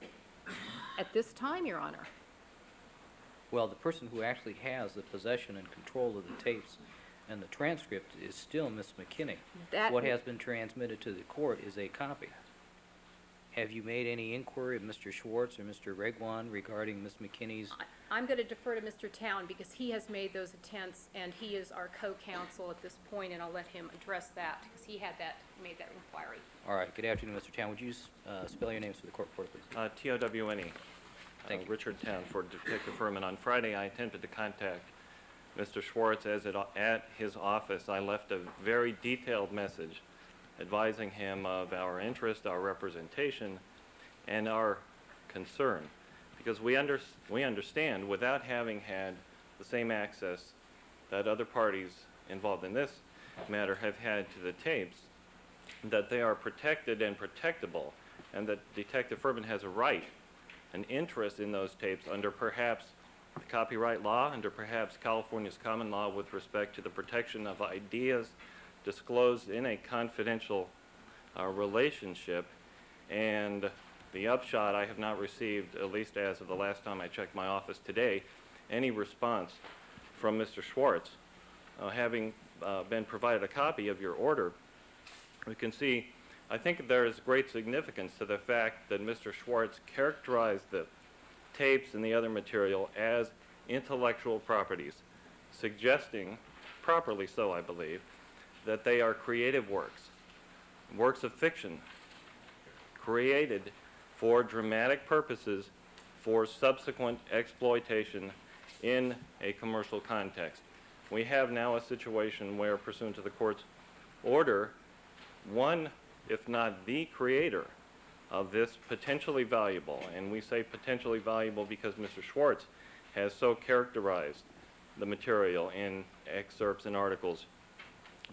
at this time, Your Honor. Well, the person who actually has the possession and control of the tapes and the transcript is still Ms. McKinney. What has been transmitted to the court is a copy. Have you made any inquiry of Mr. Schwartz or Mr. Regwan regarding Ms. McKinney's? I'm going to defer to Mr. Towne because he has made those attempts, and he is our co-counsel at this point, and I'll let him address that because he had made that inquiry. All right. Good afternoon, Mr. Towne. Would you spell your names for the court report, please? T-O-W-N-E. Thank you. Richard Towne for Detective Furman. On Friday, I attempted to contact Mr. Schwartz at his office. I left a very detailed message advising him of our interest, our representation, and our concern. Because we understand, without having had the same access that other parties involved in this matter have had to the tapes, that they are protected and protectable, and that Detective Furman has a right, an interest in those tapes under perhaps the copyright law, under perhaps California's common law with respect to the protection of ideas disclosed in a confidential relationship. And the upshot, I have not received, at least as of the last time I checked my office today, any response from Mr. Schwartz. Having been provided a copy of your order, we can see, I think there is great significance to the fact that Mr. Schwartz characterized the tapes and the other material as intellectual properties, suggesting, properly so I believe, that they are creative works of fiction, created for dramatic purposes for subsequent exploitation in a commercial context. We have now a situation where, pursuant to the court's order, one, if not the creator of this potentially valuable, and we say potentially valuable because Mr. Schwartz has so characterized the material in excerpts and articles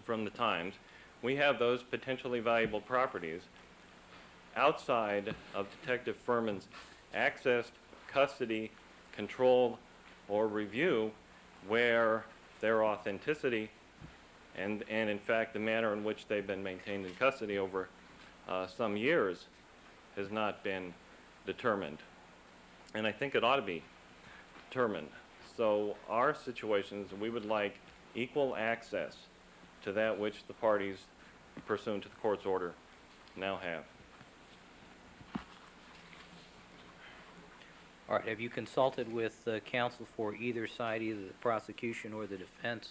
from the Times, we have those potentially valuable properties outside of Detective Furman's access, custody, control, or review, where their authenticity and in fact the manner in which they've been maintained in custody over some years has not been determined. And I think it ought to be determined. So our situation is we would like equal access to that which the parties, pursuant to the court's order, now have. All right. Have you consulted with counsel for either side, either the prosecution or the defense,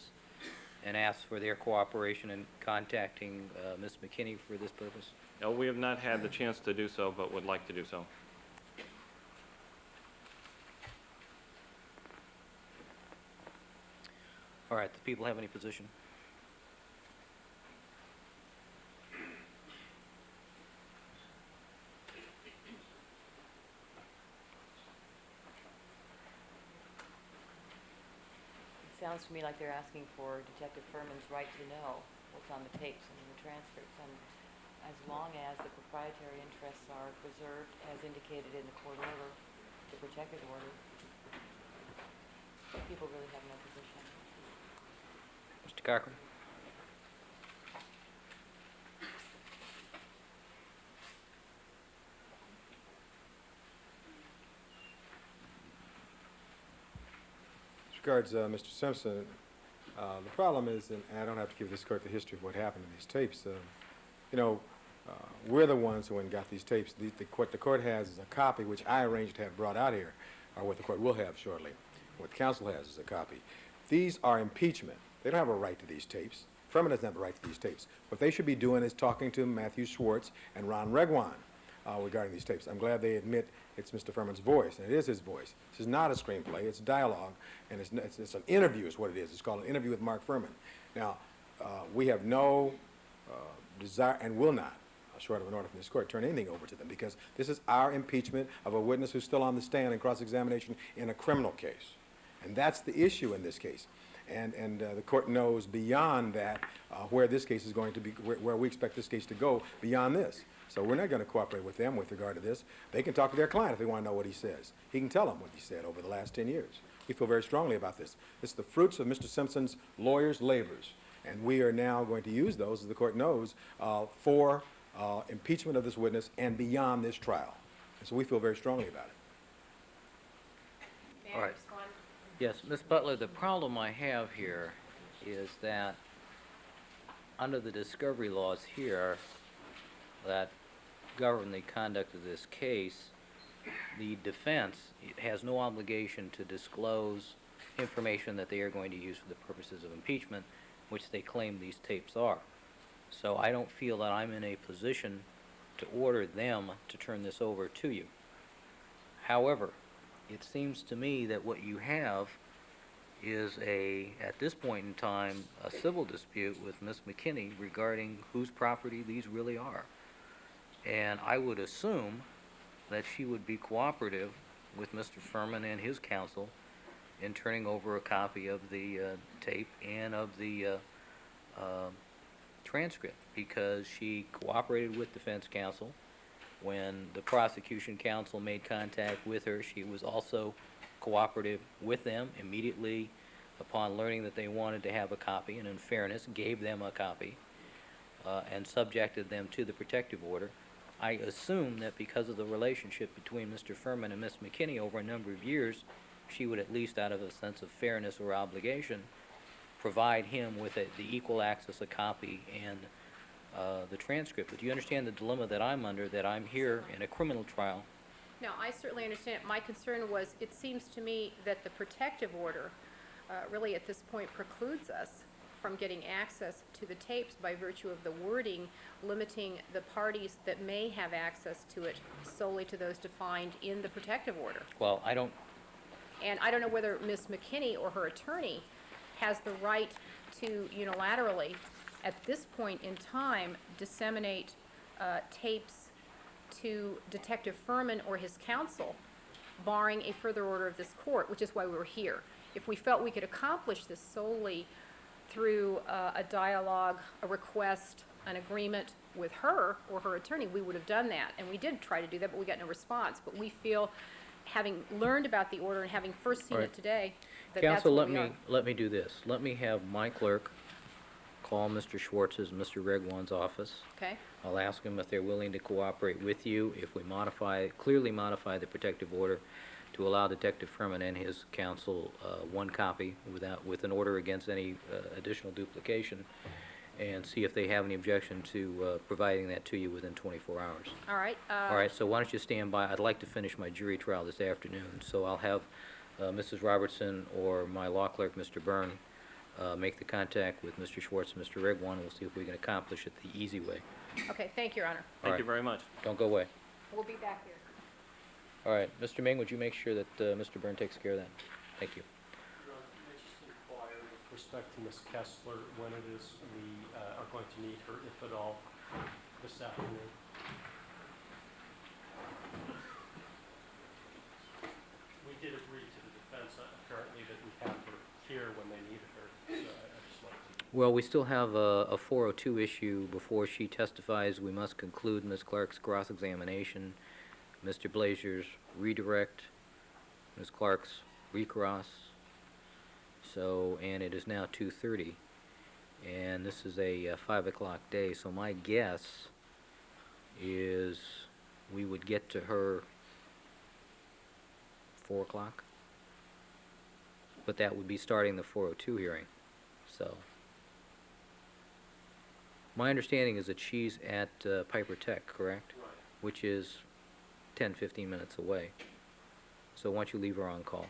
and asked for their cooperation in contacting Ms. McKinney for this purpose? No, we have not had the chance to do so, but would like to do so. All right, the people have any position? It sounds to me like they're asking for Detective Furman's right to know what's on the tapes and in the transcripts, and as long as the proprietary interests are preserved as indicated in the court order, the protective order, people really have no position. Mr. Cochran? As regards Mr. Simpson, the problem is, and I don't have to give this court the history of what happened in these tapes. We're the ones who went and got these tapes. What the court has is a copy, which I arranged to have brought out here, or what the court will have shortly. What the counsel has is a copy. These are impeachment. They don't have a right to these tapes. Furman doesn't have the right to these tapes. What they should be doing is talking to Matthew Schwartz and Ron Regwan regarding these tapes. I'm glad they admit it's Mr. Furman's voice, and it is his voice. This is not a screenplay. It's dialogue, and it's an interview is what it is. It's called an interview with Mark Furman. Now, we have no desire, and will not, short of an order from this court, turn anything over to them, because this is our impeachment of a witness who's still on the stand in cross-examination in a criminal case. And that's the issue in this case. And the court knows beyond that where this case is going to be, where we expect this case to go beyond this. So we're not going to cooperate with them with regard to this. They can talk to their client if they want to know what he says. He can tell them what he said over the last 10 years. We feel very strongly about this. It's the fruits of Mr. Simpson's lawyer's labors. And we are now going to use those, as the court knows, for impeachment of this witness and beyond this trial. And so we feel very strongly about it. May All I right. respond? Yes, Ms. Butler, the problem I have here is that under the discovery laws here that govern the conduct of this case, the defense has no obligation to disclose information that they are going to use for the purposes of impeachment, which they claim these tapes are. So I don't feel that I'm in a position to order them to turn this over to you. However, it seems to me that what you have is at this point in time, a civil dispute with Ms. McKinney regarding whose property these really are. And I would assume that she would be cooperative with Mr. Furman and his counsel in turning over a copy of the tape and of the transcript, because she cooperated with defense counsel. When the prosecution counsel made contact with her, she was also cooperative with them immediately upon learning that they wanted to have a copy, and in fairness, gave them a copy and subjected them to the protective order. I assume that because of the relationship between Mr. Furman and Ms. McKinney over a number of years, she would, at least out of a sense of fairness or obligation, provide him with the equal access, a copy, and the transcript. But do you understand the dilemma that I'm under, that I'm here in a criminal trial? No, I certainly understand. My concern was, it seems to me that the protective order really at this point precludes us from getting access to the tapes by virtue of the wording limiting the parties that may have access to it solely to those defined in the protective order. Well, I don't... And I don't know whether Ms. McKinney or her attorney has the right to unilaterally, at this point in time, disseminate tapes to Detective Furman or his counsel, barring a further order of this court, which is why we were here. If we felt we could accomplish this solely through a dialogue, a request, an agreement with her or her attorney, we would have done that. And we did try to do that, but we got no response. But we feel, having learned about the order and having first seen All it right. today, that Counsel, that's where we are. let me do this. Let me have my clerk call Mr. Schwartz's and Mr. Regwan's office. Okay? I'll ask them if they're willing to cooperate with you, if we clearly modify the protective order to allow Detective Furman and his counsel one copy with an order against any additional duplication, and see if they have any objection to providing that to you within 24 hours. All right. All right, so why don't you stand by? I'd like to finish my jury trial this afternoon, so I'll have Mrs. Robertson or my law clerk, Mr. Byrne, make the contact with Mr. Schwartz and Mr. Regwan, and we'll see if we can accomplish it the easy way. Okay, thank you, Your Honor. All Thank right. you very much. Don't go away. We'll be back here. All right, Mr. Ming, would you make sure that Mr. Byrne takes care of that? Thank you. Your Honor, can I just inquire with respect to Ms. Kessler, when it is we are going to need her, if at all, this afternoon. We did agree to the defense, apparently, that we have her here when they needed her, so I just wanted to... Well, we still have a 402 issue before she testifies. We must conclude Ms. Clark's cross-examination, Mr. Blasier's redirect, Ms. Clark's recross. So, and it is now 2:30, and this is a 5 o'clock day, so my guess is we would get to her 4 o'clock, but that would be starting the 402 hearing, so. My understanding is that she's at Piper Tech, correct? Right. Which is 10, 15 minutes away. So why don't you leave her on call?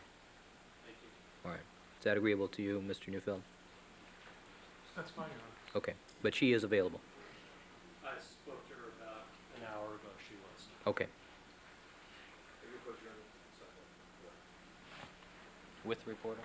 Thank you. All right. Is that agreeable to you, Mr. Neufeld? That's fine, Your Honor. Okay. But she is available. I spoke to her about an hour ago, she was. Okay. With reporter?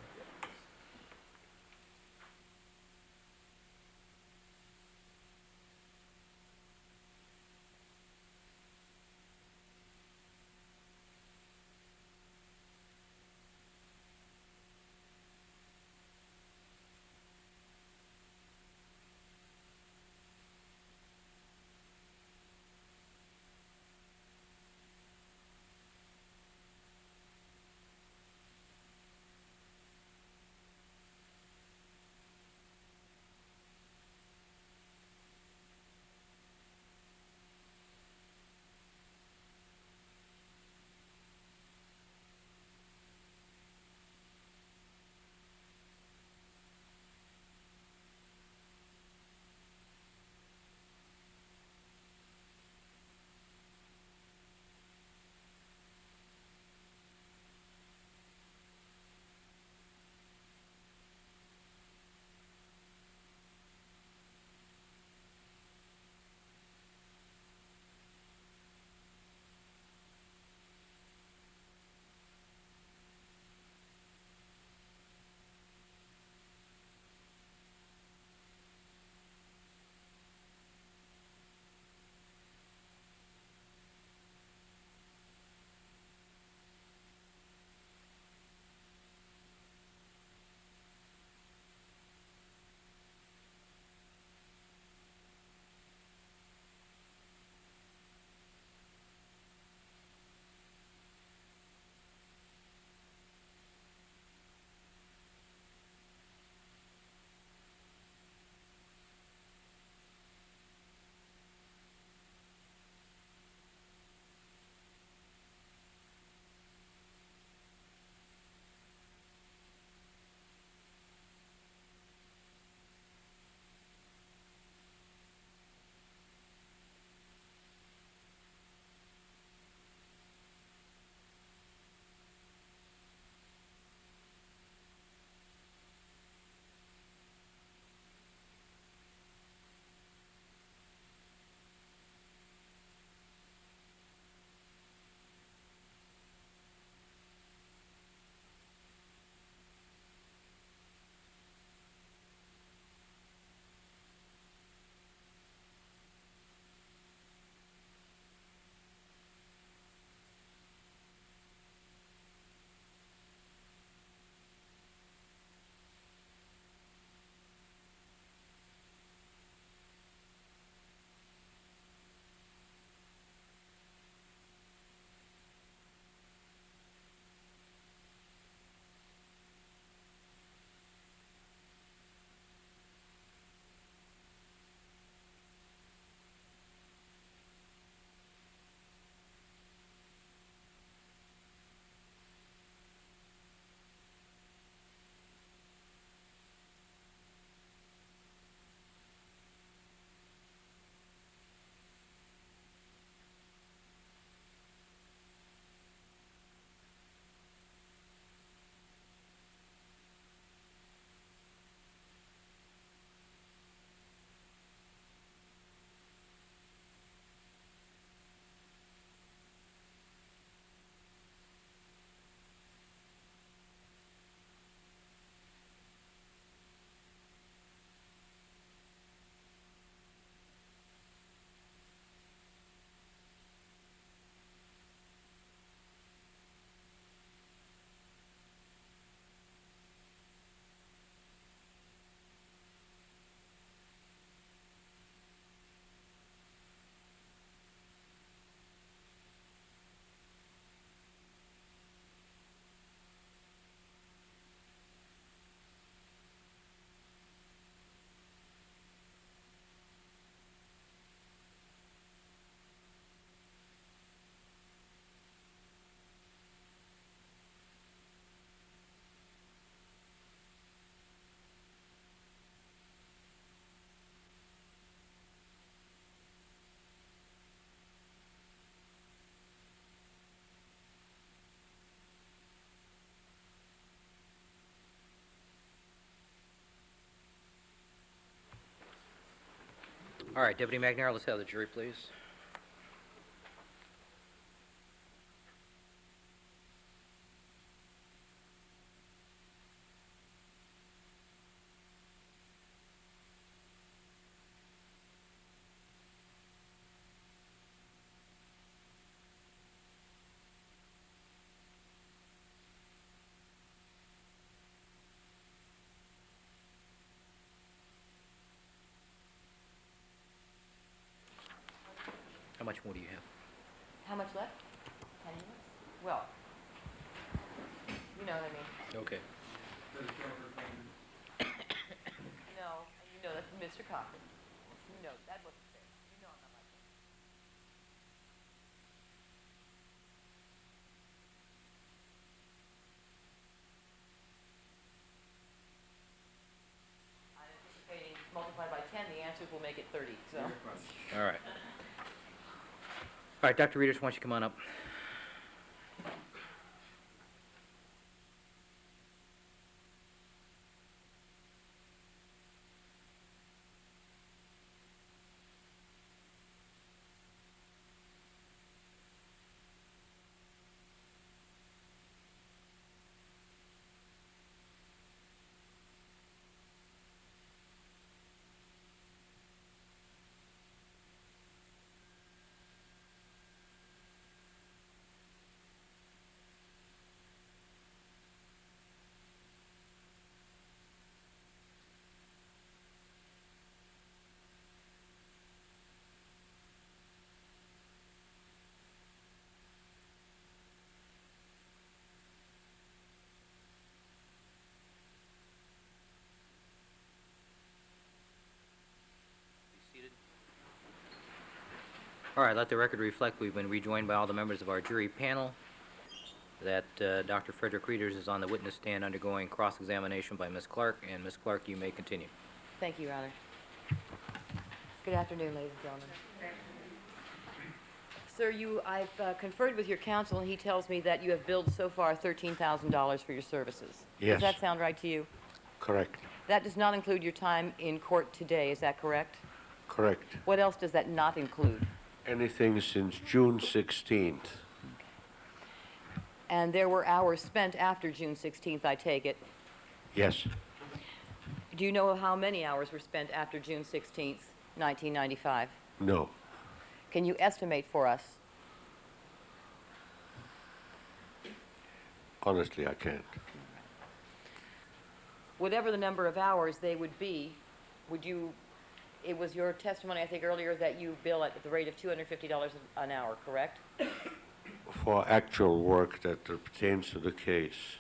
All right, Deputy McNair, let's have the jury, please. How much more do you have? How much left? 10 minutes? Well, you know what I mean. Okay. No, you know that's Mr. Cochran. You know, that wasn't fair. You know I'm not like that. I'm anticipating multiplied by 10, the answers will make it 30, so. All right. All right, Dr. Rieders, why don't you come on up? All right, let the record reflect we've been rejoined by all the members of our jury panel, that Dr. Fredric Rieders is on the witness stand undergoing cross-examination by Ms. Clark, and Ms. Clark, you may continue. Thank you, Your Honor. Good afternoon, ladies and gentlemen. Sir, I've conferred with your counsel, and he tells me that you have billed so far $13,000 for your services. Yes. Does that sound right to you? Correct. That does not include your time in court today, is that correct? Correct. What else does that not include? Anything since June 16th. And there were hours spent after June 16th, I take it. Yes. Do you know how many hours were spent after June 16th, 1995? No. Can you estimate for us? Honestly, I can't. Whatever the number of hours they would be, it was your testimony, I think, earlier that you bill at the rate of $250 an hour, correct? For actual work that pertains to the case,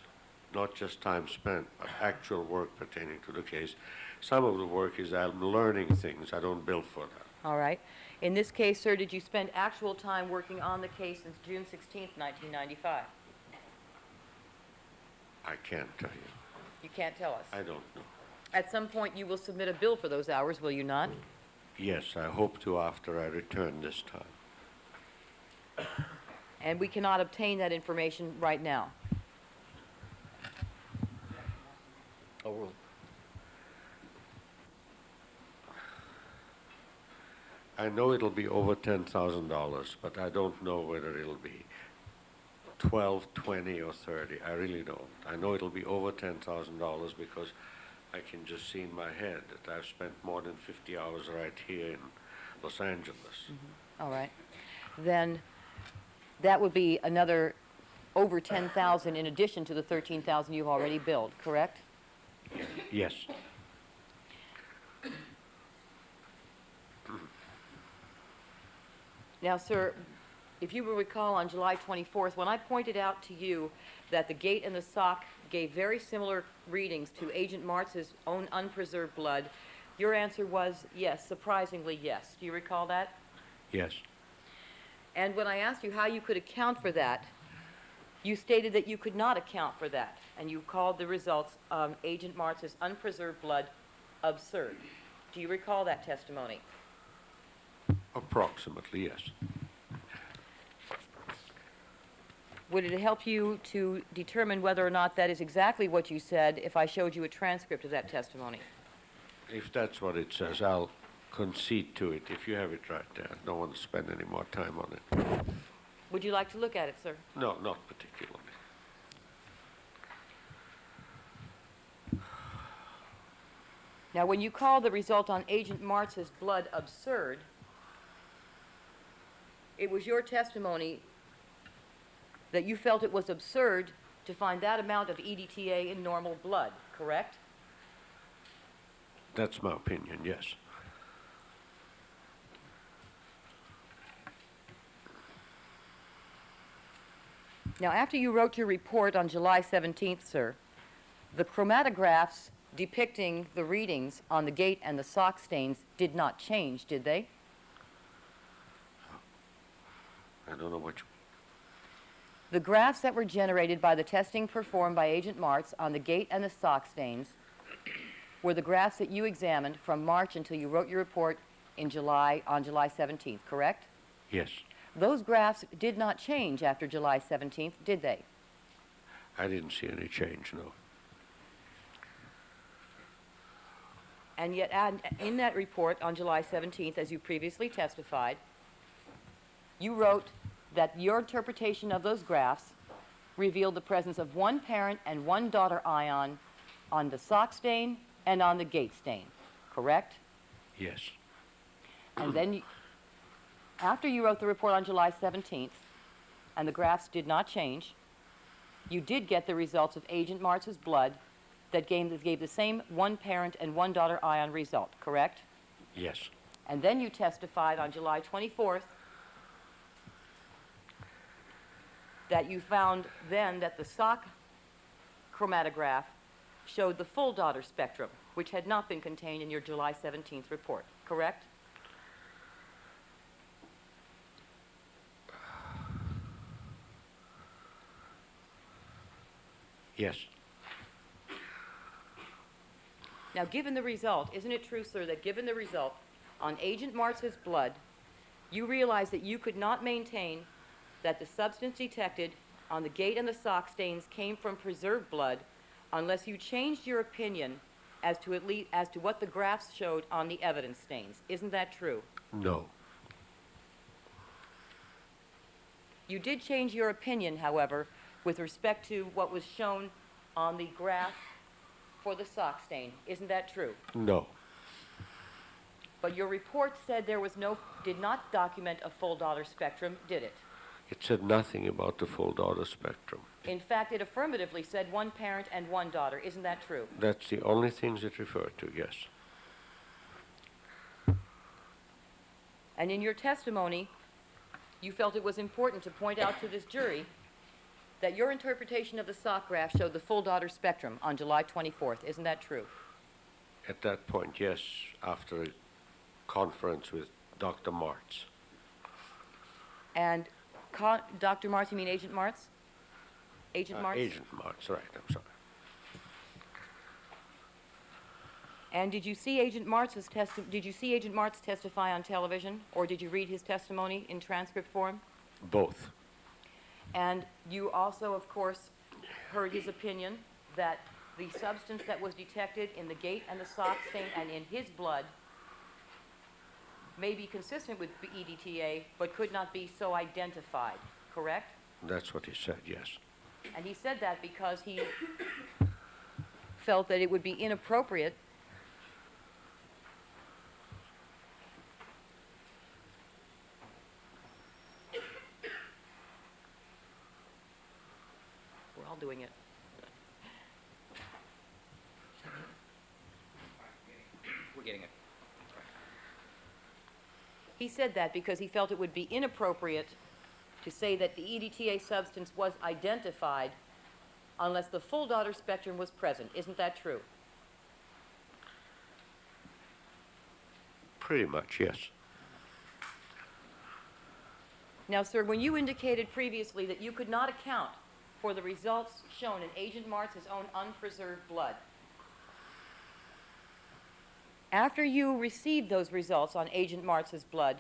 not just time spent, but actual work pertaining to the case. Some of the work is I'm learning things. I don't bill for that. All right. In this case, sir, did you spend actual time working on the case since June 16th, 1995? I can't tell you. You can't tell us. I don't know. At some point, you will submit a bill for those hours, will you not? Yes, I hope to after I return this time. And we cannot obtain that information right now. Overruled. I know it'll be over $10,000, but I don't know whether it'll be 12, 20, or 30. I really don't. I know it'll be over $10,000 because I can just see in my head that I've spent more than 50 hours right here in Los Angeles. All right. Then that would be another over $10,000 in addition to the $13,000 you've already billed, correct? Yes. Now, sir, if you will recall on July 24th, when I pointed out to you that the gate and the sock gave very similar readings to Agent Martz's own unpreserved blood, your answer was yes, surprisingly yes. Do you recall that? Yes. And when I asked you how you could account for that, you stated that you could not account for that, and you called the results of Agent Martz's unpreserved blood absurd. Do you recall that testimony? Approximately, yes. Would it help you to determine whether or not that is exactly what you said if I showed you a transcript of that testimony? If that's what it says, I'll concede to it if you have it right there. I don't want to spend any more time on it. Would you like to look at it, sir? No, not particularly. Now, when you call the result on Agent Martz's blood absurd, it was your testimony that you felt it was absurd to find that amount of EDTA in normal blood, correct? That's my opinion, yes. Now, after you wrote your report on July 17th, sir, the chromatographs depicting the readings on the gate and the sock stains did not change, did they? I don't know what you... The graphs that were generated by the testing performed by Agent Martz on the gate and the sock stains were the graphs that you examined from March until you wrote your report on July 17th, correct? Yes. Those graphs did not change after July 17th, did they? I didn't see any change, no. And yet, in that report on July 17th, as you previously testified, you wrote that your interpretation of those graphs revealed the presence of one parent and one daughter ion on the sock stain and on the gate stain, correct? Yes. And then, after you wrote the report on July 17th, and the graphs did not change, you did get the results of Agent Martz's blood that gave the same one parent and one daughter ion result, correct? Yes. And then you testified on July 24th that you found then that the sock chromatograph showed the full daughter spectrum, which had not been contained in your July 17th report, correct? Yes. Now, given the result, isn't it true, sir, that given the result on Agent Martz's blood, you realized that you could not maintain that the substance detected on the gate and the sock stains came from preserved blood unless you changed your opinion as to what the graphs showed on the evidence stains. Isn't that true? No. You did change your opinion, however, with respect to what was shown on the graph for the sock stain. Isn't that true? No. But your report said did not document a full daughter spectrum, did it? It said nothing about the full daughter spectrum. In fact, it affirmatively said one parent and one daughter. Isn't that true? That's the only things it referred to, yes. And in your testimony, you felt it was important to point out to this jury that your interpretation of the sock graph showed the full daughter spectrum on July 24th. Isn't that true? At that point, yes, after a conference with Dr. Martz. And Dr. Martz, you mean Agent Martz? Agent Martz? Agent Martz, right, I'm sorry. And did you see Agent Martz's did you see Agent Martz testify on television, or did you read his testimony in transcript form? Both. And you also, of course, heard his opinion that the substance that was detected in the gate and the sock stain and in his blood may be consistent with EDTA, but could not be so identified, correct? That's what he said, yes. And he said that because he felt that it would be inappropriate we're all doing it. We're getting it. He said that because he felt it would be inappropriate to say that the EDTA substance was identified unless the full daughter spectrum was present. Isn't that true? Pretty much, yes. Now, sir, when you indicated previously that you could not account for the results shown in Agent Martz's own unpreserved blood, after you received those results on Agent Martz's blood,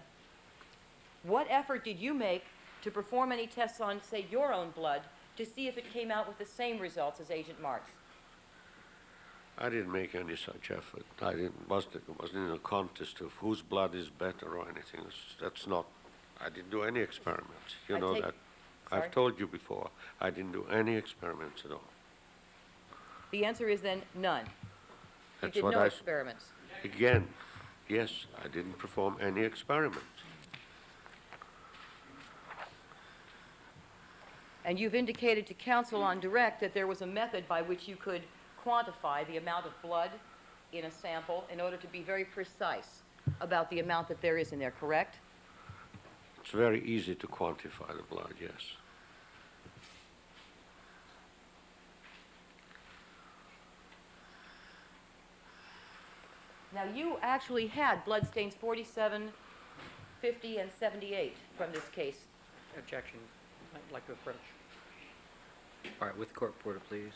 what effort did you make to perform any tests on, say, your own blood to see if it came out with the same results as Agent Martz? I didn't make any such effort. I wasn't in a contest of whose blood is better or anything. That's not, I didn't do any experiments. You I know take- that. Sorry? I've told you before, I didn't do any experiments at all. The answer is then none. You That's did what no I, experiments. again, yes, I didn't perform any experiments. And you've indicated to counsel on direct that there was a method by which you could quantify the amount of blood in a sample in order to be very precise about the amount that there is in there, correct? It's very easy to quantify the blood, yes. Now, you actually had blood stains 47, 50, and 78 from this case. Objection. I'd like to approach. All right, with the court reporter, please.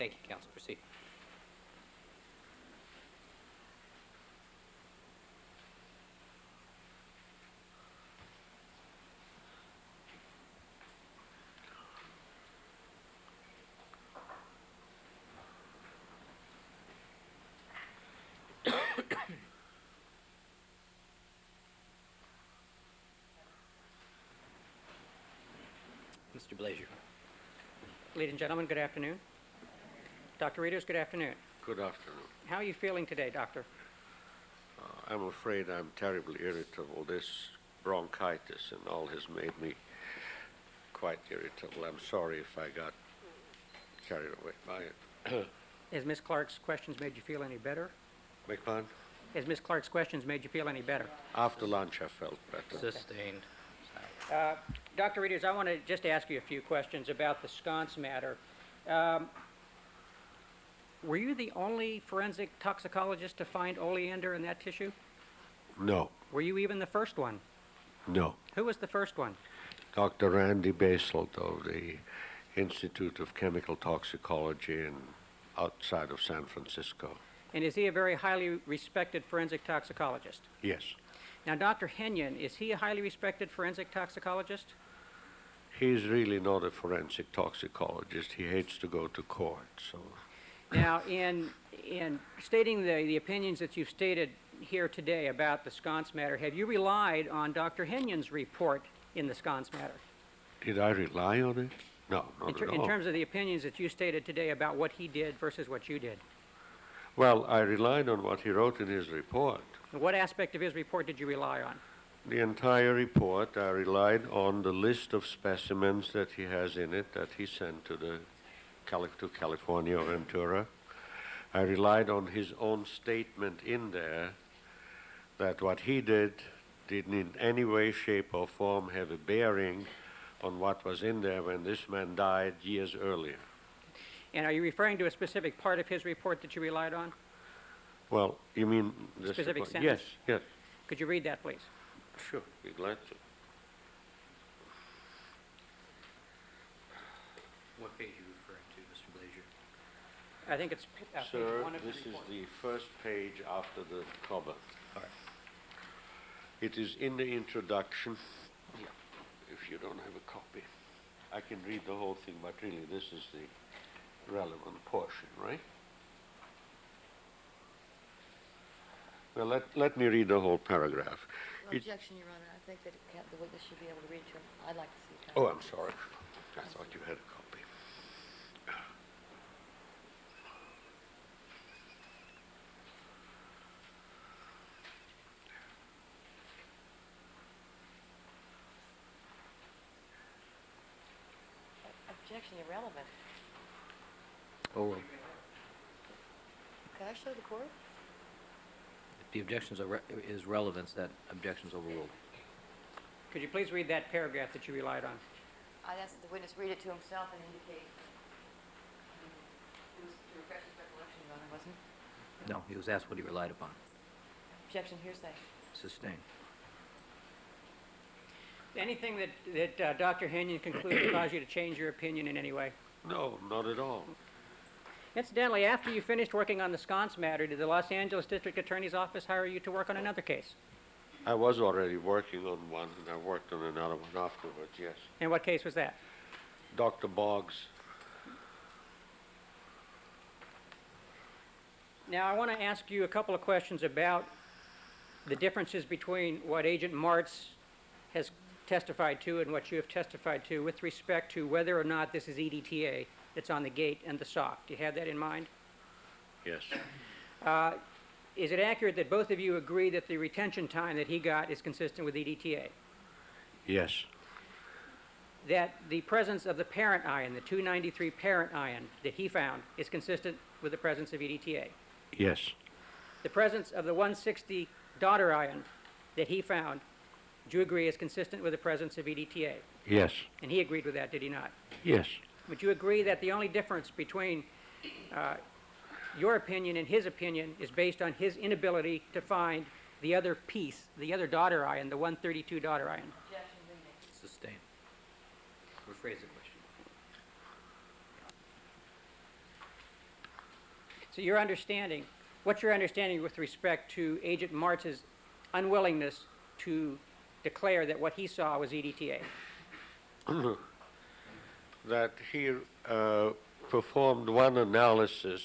Thank you, counsel. Proceed. Mr. Blasier. Ladies and gentlemen, good afternoon. Dr. Rieders, good afternoon. Good afternoon. How are you feeling today, doctor? I'm afraid I'm terribly irritable. This bronchitis and all has made me quite irritable. I'm sorry if I got carried away by it. Has Ms. Clark's questions made you feel any better? Beg pardon? Has Ms. Clark's questions made you feel any better? After lunch, I felt better. Sustained. Dr. Rieders, I want to just ask you a few questions about the sconce matter. Were you the only forensic toxicologist to find oleander in that tissue? No, Were you even the first one? no. Who was the first one? Dr. Randy Baselt of the Institute of Chemical Toxicology outside of San Francisco. And is he a very highly respected forensic toxicologist? Yes. Now, Dr. Henyon, is he a highly respected forensic toxicologist? He's really not a forensic toxicologist. He hates to go to court, so. Now, in stating the opinions that you've stated here today about the sconce matter, have you relied on Dr. Henyon's report in the sconce matter? Did I rely on it? No, not at all. In terms of the opinions that you stated today about what he did versus what you did? Well, I relied on what he wrote in his report. What aspect of his report did you rely on? The entire report, I relied on the list of specimens that he has in it that he sent to California or Ventura. I relied on his own statement in there that what he didn't in any way, shape, or form have a bearing on what was in there when this man died years earlier. And are you referring to a specific part of his report that you relied on? Well, you mean the Specific report? sentence? Yes, yes. Could you read that, please? Sure, be glad to. What page are you referring to, Mr. Blasier? I think it's page Sir, 1 of the this is report. the first page after the cover. It is in the introduction. Yeah. If you don't have a copy. I can read the whole thing, but really this is the relevant portion, right? Well, let me read the whole paragraph. Objection, Your Honor. I think that the witness should be able to read to him. I'd like to see it. Oh, I'm sorry. I thought you had a copy. Objection irrelevant. Oh, Can I show the court? if the objections is relevance, that objection's overruled. Could you please read that paragraph that you relied on? I'd ask that the witness read it to himself and indicate. It was to refresh his recollection, Your Honor, wasn't it? No, he was asked what he relied upon. Objection hearsay. Sustained. Anything that Dr. Henyon concluded caused you to change your opinion in any way? No, not at all. Incidentally, after you finished working on the sconce matter, did the Los Angeles District Attorney's Office hire you to work on another case? I was already working on one, and I worked on another one afterwards, yes. And what case was that? Dr. Boggs. Now, I want to ask you a couple of questions about the differences between what Agent Martz has testified to and what you have testified to with respect to whether or not this is EDTA that's on the gate and the sock. Do you have that in mind? Yes. Is it accurate that both of you agree that the retention time that he got is consistent with EDTA? Yes. That the presence of the parent ion, the 293 parent ion that he found, is consistent with the presence of EDTA? Yes. The presence of the 160 daughter ion that he found, do you agree is consistent with the presence of EDTA? Yes. And he agreed with that, did he not? Yes. Would you agree that the only difference between your opinion and his opinion is based on his inability to find the other piece, the other daughter ion, the 132 daughter ion? Sustained. Rephrase the question. So your understanding, what's your understanding with respect to Agent Martz's unwillingness to declare that what he saw was EDTA? That he performed one analysis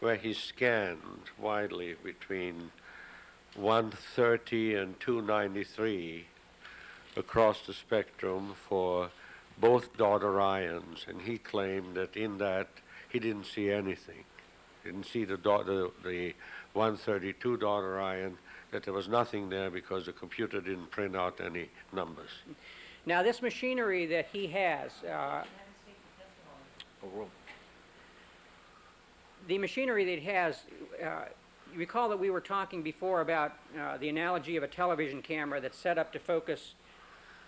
where he scanned widely between 130 and 293 across the spectrum for both daughter ions, and he claimed that in that he didn't see anything. Didn't see the 132 daughter ion, that there was nothing there because the computer didn't print out any numbers. Now, this machinery that he has, Overruled. The machinery that it has, you recall that we were talking before about the analogy of a television camera that's set up to focus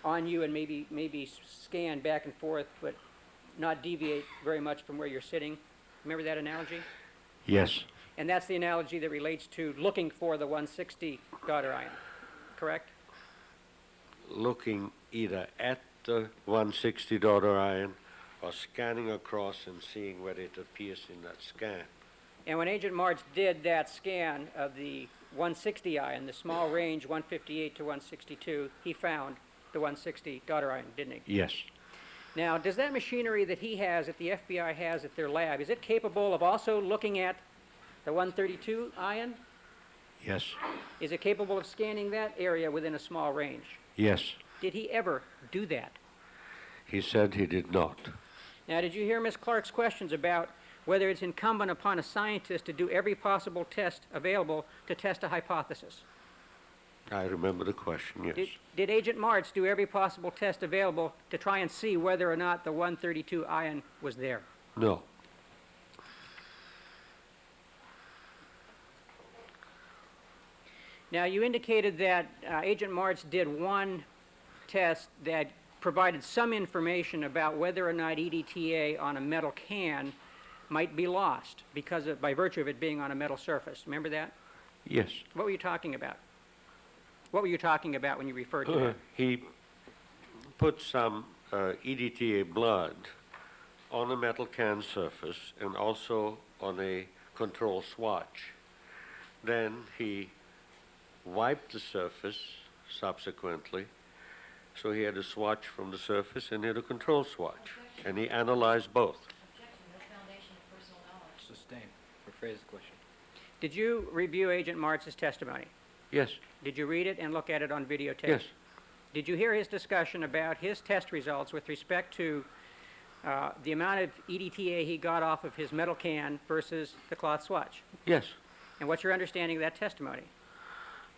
on you and maybe scan back and forth, but not deviate very much from where you're sitting. Remember that analogy? Yes. And that's the analogy that relates to looking for the 160 daughter ion, correct? Looking either at the 160 daughter iron or scanning across and seeing where it appears in that scan. And when Agent March did that scan of the 160 ion, the small range 158 to 162, he found the 160 daughter ion, didn't he? Yes. Now, does that machinery that he has, that the FBI has at their lab, is it capable of also looking at the 132 ion? Yes. Is it capable of scanning that area within a small range? Yes. Did he ever do that? He said he did not. Now, did you hear Ms. Clark's questions about whether it's incumbent upon a scientist to do every possible test available to test a hypothesis? I remember the question, yes. Did Agent March do every possible test available to try and see whether or not the 132 ion was there? No. Now, you indicated that Agent March did one test that provided some information about whether or not EDTA on a metal can might be lost by virtue of it being on a metal surface. Remember that? Yes. What were you talking about? What were you talking about when you referred to that? He put some EDTA blood on a metal can surface and also on a control swatch. Then he wiped the surface subsequently, so he had a swatch from the surface and he had a control swatch, and he analyzed both. Sustained. Rephrase the question. Did you review Agent March's testimony? Yes. Did you read it and look at it on videotape? Yes. Did you hear his discussion about his test results with respect to the amount of EDTA he got off of his metal can versus the cloth swatch? Yes. And what's your understanding of that testimony?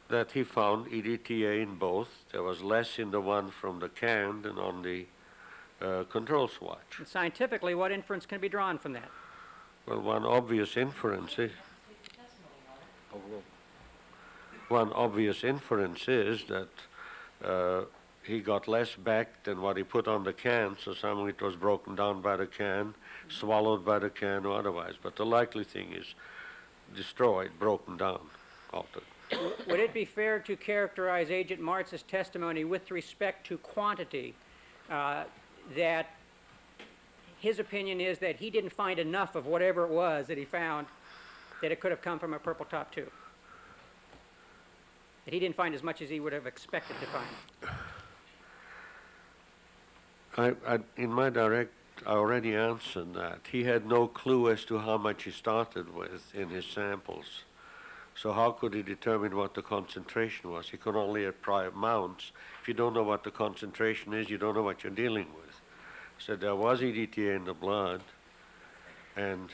That he found EDTA in both. There was less in the one from the can than on the control swatch. And scientifically, what inference can be drawn from that? Well, one obvious inference is that he got less back than what he put on the can, so some of it was broken down by the can, swallowed by the can or otherwise. But the likely thing is destroyed, broken down, altered. Would it be fair to characterize Agent March's testimony with respect to quantity that his opinion is that he didn't find enough of whatever it was that he found that it could have come from a purple top tube? That he didn't find as much as he would have expected to find? In my direct, I already answered that. He had no clue as to how much he started with in his samples. So how could he determine what the concentration was? He could only apply amounts. If you don't know what the concentration is, you don't know what you're dealing with. So there was EDTA in the blood, and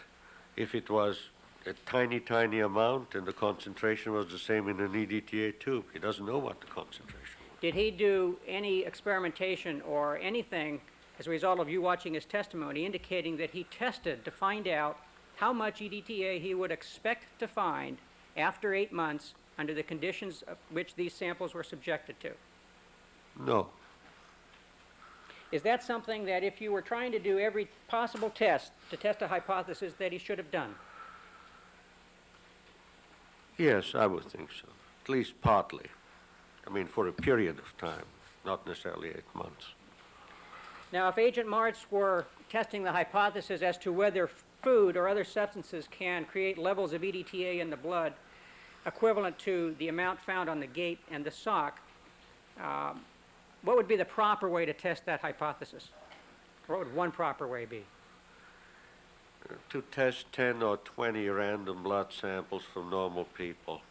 if it was a tiny, tiny amount and the concentration was the same in an EDTA tube, he doesn't know what the concentration was. Did he do any experimentation or anything as a result of you watching his testimony indicating that he tested to find out how much EDTA he would expect to find after 8 months under the conditions of which these samples were subjected to? No. Is that something that if you were trying to do every possible test to test a hypothesis that he should have done? Yes, I would think so. At least partly. I mean, for a period of time, not necessarily 8 months. Now, if Agent March were testing the hypothesis as to whether food or other substances can create levels of EDTA in the blood equivalent to the amount found on the gate and the sock, what would be the proper way to test that hypothesis? What would one proper way be? To test 10 or 20 random blood samples from normal people,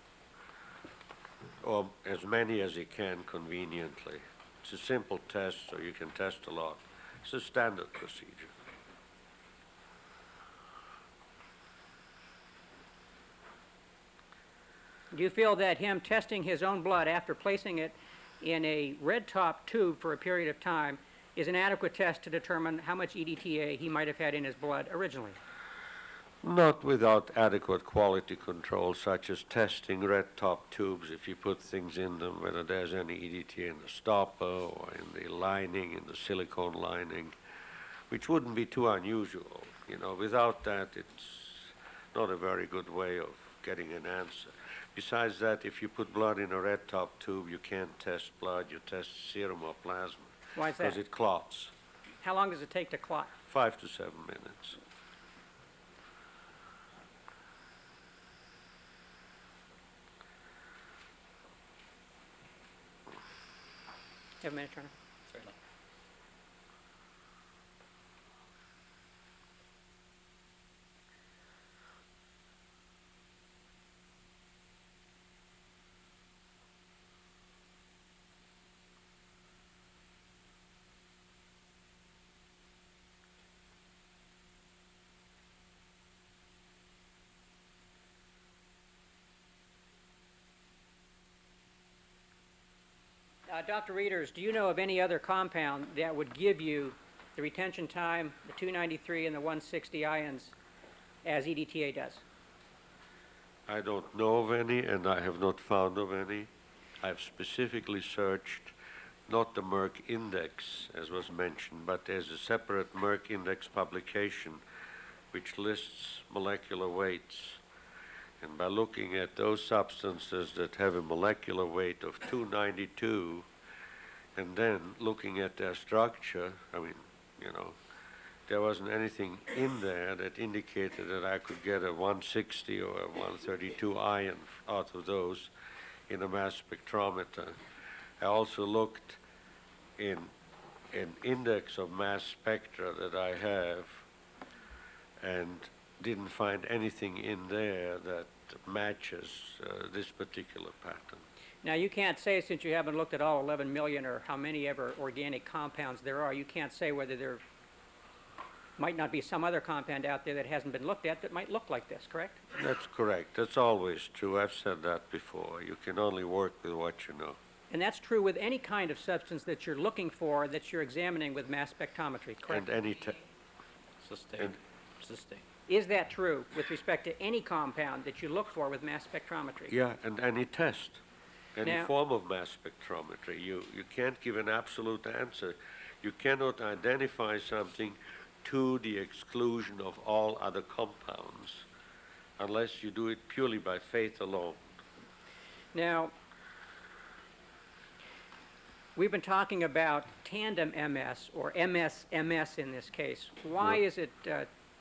or as many as you can conveniently. It's a simple test, so you can test a lot. It's a standard procedure. Do you feel that him testing his own blood after placing it in a red top tube for a period of time is an adequate test to determine how much EDTA he might have had in his blood originally? Not without adequate quality control, such as testing red top tubes if you put things in them, whether there's any EDTA in the stopper or in the lining, in the silicone lining, which wouldn't be too unusual. You know, without that, it's not a very good way of getting an answer. Besides that, if you put blood in a red top tube, you can't test blood, you test serum or plasma. Why is that? Because it clots. How long does it take to clot? 5 to 7 minutes. You have a minute, Turner? Certainly. Dr. Rieders, do you know of any other compound that would give you the retention time, the 293 and the 160 ions, as EDTA does? I don't know of any, and I have not found of any. I've specifically searched not the Merck Index, as was mentioned, but there's a separate Merck Index publication which lists molecular weights. And by looking at those substances that have a molecular weight of 292, and then looking at their structure, I mean, you know, there wasn't anything in there that indicated that I could get a 160 or a 132 ion out of those in a mass spectrometer. I also looked in an index of mass spectra that I have and didn't find anything in there that matches this particular pattern. Now, you can't say, since you haven't looked at all 11 million or how many ever organic compounds there are, you can't say whether there might not be some other compound out there that hasn't been looked at that might look like this, correct? That's correct. That's always true. I've said that before. You can only work with what you know. And that's true with any kind of substance that you're looking for, that you're examining with mass spectrometry, correct? And any Sustained. Sustained. Is that true with respect to any compound that you look for with mass spectrometry? yeah, and any test, any Now- form of mass spectrometry. You can't give an absolute answer. You cannot identify something to the exclusion of all other compounds unless you do it purely by faith alone. Now, we've been talking about tandem MS or MS-MS in this case. Why Yeah. is it,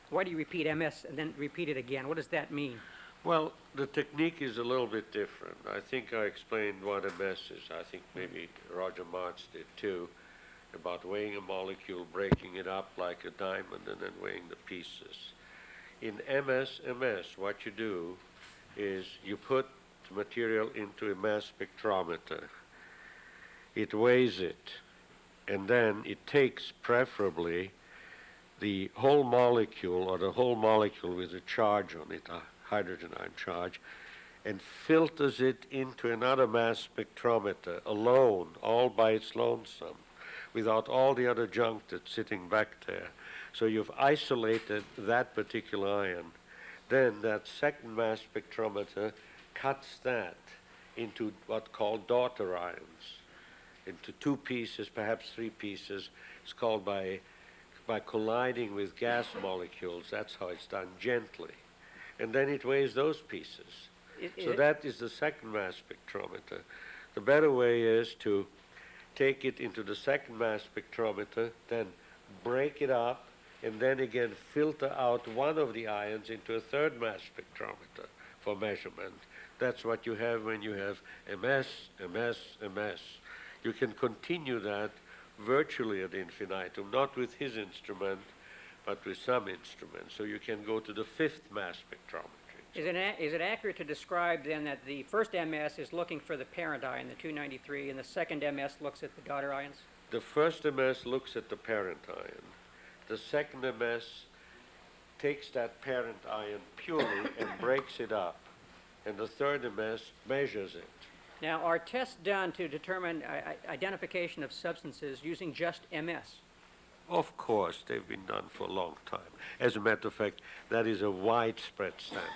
why do you repeat MS and then repeat it again? What does that mean? Well, the technique is a little bit different. I think I explained what MS is. I think maybe Roger March did too, about weighing a molecule, breaking it up like a diamond, and then weighing the pieces. In MS, what you do is you put the material into a mass spectrometer. It weighs it, and then it takes preferably the whole molecule, or the whole molecule with a charge on it, a hydrogen ion charge, and filters it into another mass spectrometer alone, all by its lonesome, without all the other junk that's sitting back there. So you've isolated that particular ion. Then that second mass spectrometer cuts that into what's called daughter ions, into 2 pieces, perhaps 3 pieces. It's called by colliding with gas molecules. That's how it's done, gently. And then it weighs those pieces. So that is the second mass spectrometer. The better way is to take it into the second mass spectrometer, then break it up, and then again filter out one of the ions into a third mass spectrometer for measurement. That's what you have when you have MS. You can continue that virtually ad infinitum, not with his instrument, but with some instrument. So you can go to the 5th mass spectrometry. Is it accurate to describe then that the first MS is looking for the parent ion, the 293, and the second MS looks at the daughter ions? The first MS looks at the parent ion. The second MS takes that parent ion purely and breaks it up. And the third MS measures it. Now, are tests done to determine identification of substances using just MS? Of course, they've been done for a long time. As a matter of fact, that is a widespread standard.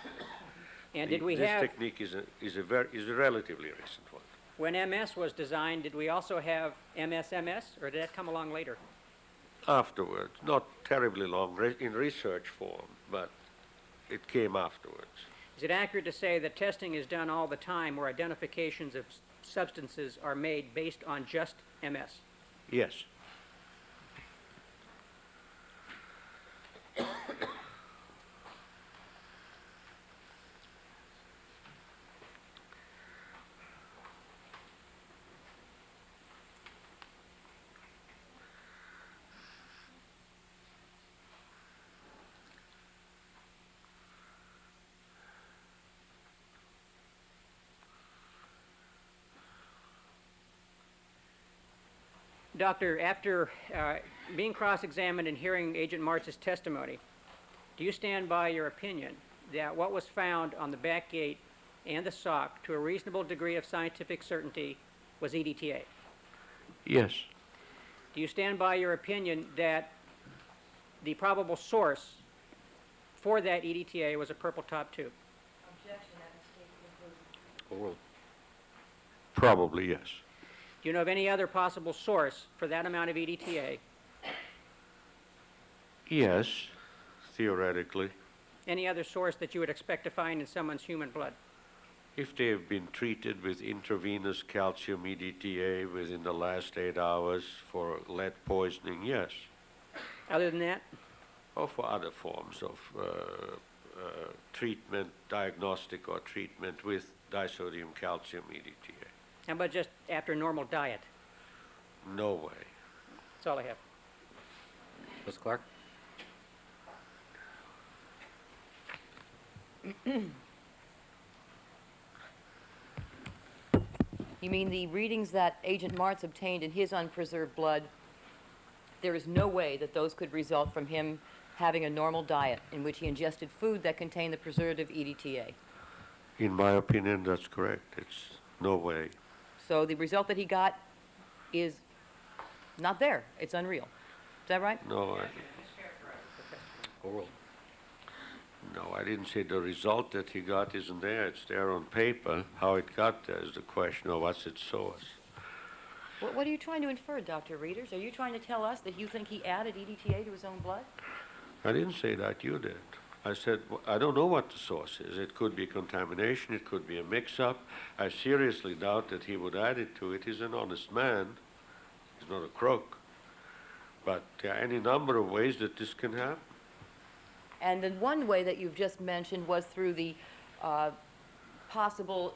And did we This have, technique is a relatively recent one. when MS was designed, did we also have MSMS, or did that come along later? Afterwards, not terribly long in research form, but it came afterwards. Is it accurate to say that testing is done all the time where identifications of substances are made based on just MS? Yes. Doctor, after being cross-examined and hearing Agent Martz's testimony, do you stand by your opinion that what was found on the back gate and the sock to a reasonable degree of scientific certainty was EDTA? Yes. Do you stand by your opinion that the probable source for that EDTA was a purple top tube? Probably yes. Do you know of any other possible source for that amount of EDTA? Yes, theoretically. Any other source that you would expect to find in someone's human blood? If they have been treated with intravenous calcium EDTA within the last 8 hours for lead poisoning, yes. Other than that? Or for other forms of treatment, diagnostic or treatment with disodium calcium EDTA. How about just after normal diet? No way. That's all I have. Ms. Clark? You mean the readings that Agent Martz obtained in his unpreserved blood, there is no way that those could result from him having a normal diet in which he ingested food that contained the preservative EDTA? In my opinion, that's correct. It's no way. So the result that he got is not there. It's unreal. Is that right? No, I didn't say the result that he got isn't there. It's there on paper. How it got there is the question of what's its source. What are you trying to infer, Dr. Rieders? Are you trying to tell us that you think he added EDTA to his own blood? I didn't say that. You did. I said, I don't know what the source is. It could be contamination. It could be a mix-up. I seriously doubt that he would add it to it. He's an honest man. He's not a crook. But there are any number of ways that this can happen. And then one way that you've just mentioned was through the possible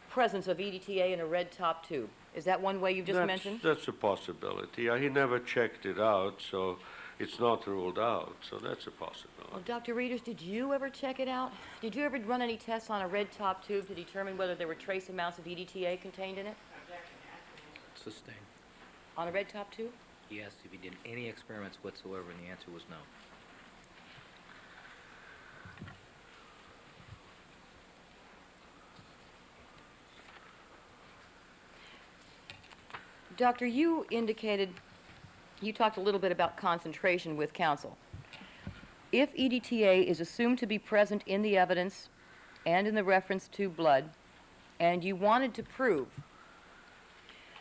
presence of EDTA in a red top tube. Is that one way you just mentioned? That's a possibility. He never checked it out, so it's not ruled out. So that's a possibility. Well, Dr. Rieders, did you ever check it out? Did you ever run any tests on a red top tube to determine whether there were trace amounts of EDTA contained in it? Sustained. On a red top tube? Yes, if he did any experiments whatsoever, and the answer was no. Doctor, you indicated, you talked a little bit about concentration with counsel. If EDTA is assumed to be present in the evidence and in the reference to blood, and you wanted to prove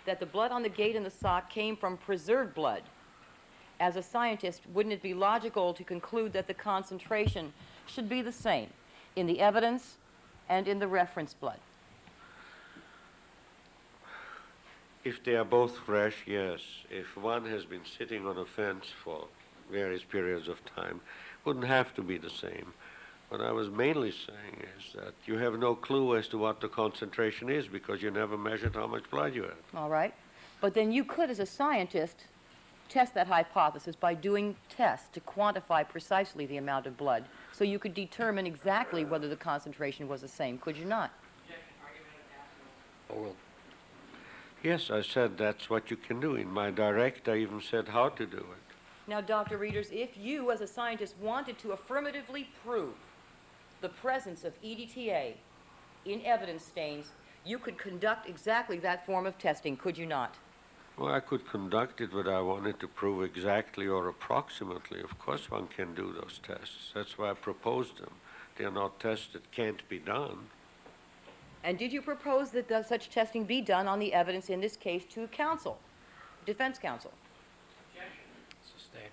that the blood on the gate and the sock came from preserved blood, as a scientist, wouldn't it be logical to conclude that the concentration should be the same in the evidence and in the reference blood? If they are both fresh, yes. If one has been sitting on a fence for various periods of time, wouldn't have to be the same. What I was mainly saying is that you have no clue as to what the concentration is because you never measured how much blood you had. All right. But then you could, as a scientist, test that hypothesis by doing tests to quantify precisely the amount of blood so you could determine exactly whether the concentration was the same, could you not? Oral. Yes, I said that's what you can do. In my direct, I even said how to do it. Now, Dr. Rieders, if you, as a scientist, wanted to affirmatively prove the presence of EDTA in evidence stains, you could conduct exactly that form of testing, could you not? Well, I could conduct it, but I wanted to prove exactly or approximately. Of course, one can do those tests. That's why I proposed them. They are not tests that can't be done. And did you propose that such testing be done on the evidence in this case to counsel, defense counsel? Sustained.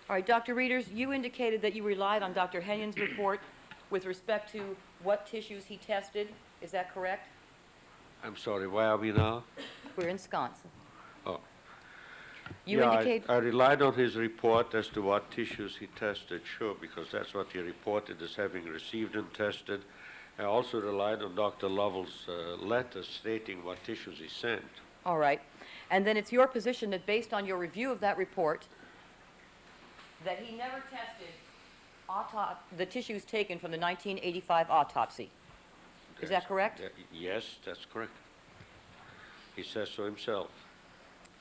All right, Dr. Rieders, you indicated that you relied on Dr. Henyon's report with respect to what tissues he tested. Is that correct? I'm sorry, where are we now? We're in Wisconsin. Oh. You Yeah, indicate, I relied on his report as to what tissues he tested, sure, because that's what he reported as having received and tested. I also relied on Dr. Lovell's letter stating what tissues he sent. all right. And then it's your position that based on your review of that report, that he never tested the tissues taken from the 1985 autopsy. Is that correct? Yes, that's correct. He says so himself.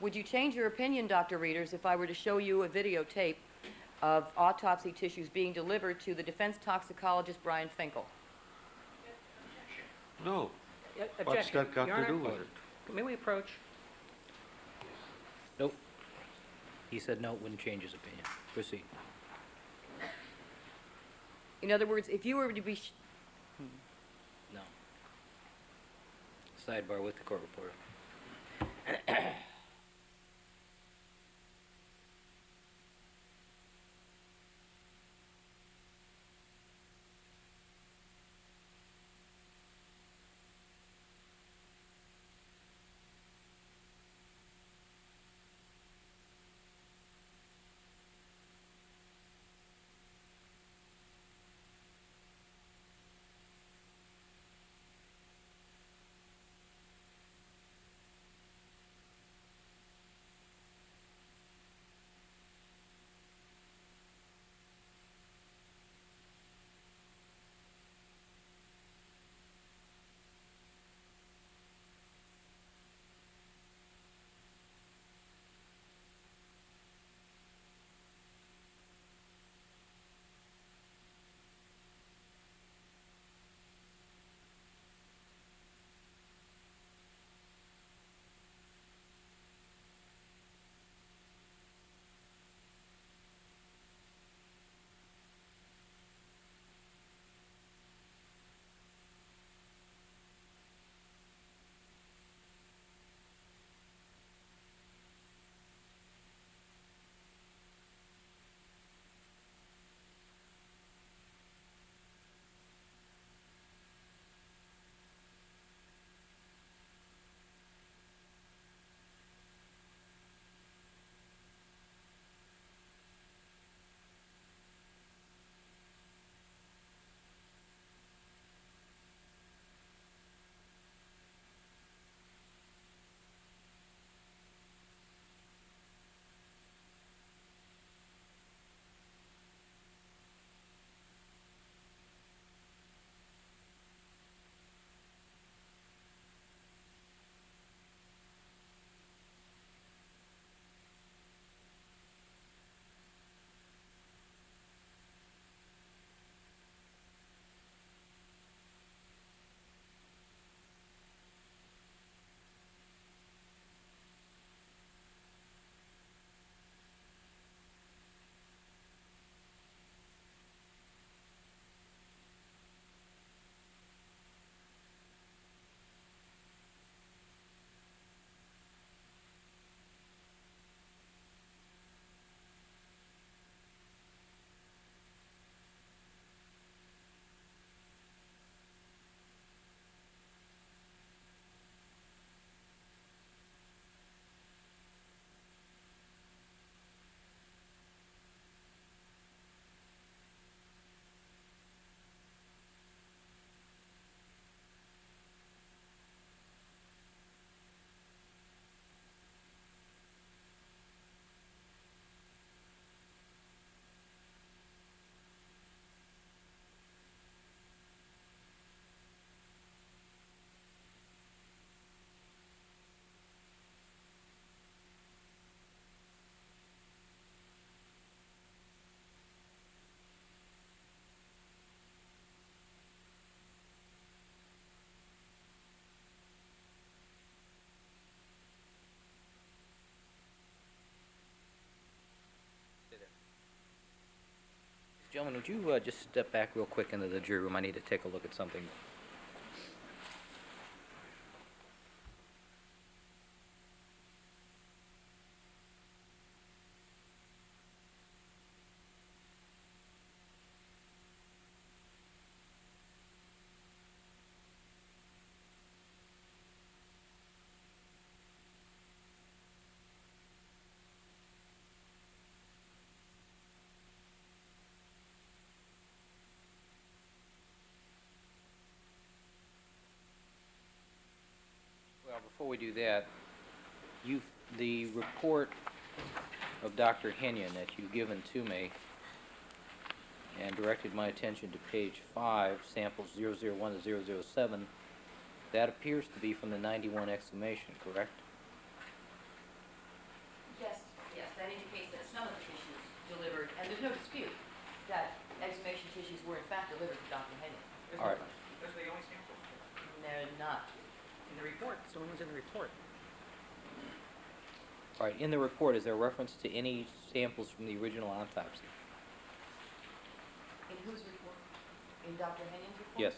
Would you change your opinion, Dr. Rieders, if I were to show you a videotape of autopsy tissues being delivered to the defense toxicologist Brian Finkel? No. What's Objection. that got Your to do Honor, with it? may we approach? Nope. He said no, wouldn't change his opinion. Proceed. In other words, if you were to be No. Sidebar with the court reporter. Gentlemen, would you just step back real quick into the jury room? I need to take a look at something. Well, before we do that, the report of Dr. Henyon that you've given to me and directed my attention to page 5, samples 001 to 007, that appears to be from the 91 exhumation, correct? Yes, that indicates that some of the tissues delivered, and there's no dispute that exhumation tissues were in fact delivered to Dr. Henyon. There's no All right. question. Those are the only samples They're not. in the report. It's the only ones in the report. All right, in the report, is there reference to any samples from the original autopsy? In whose report? In Dr. Henyon's report? Yes.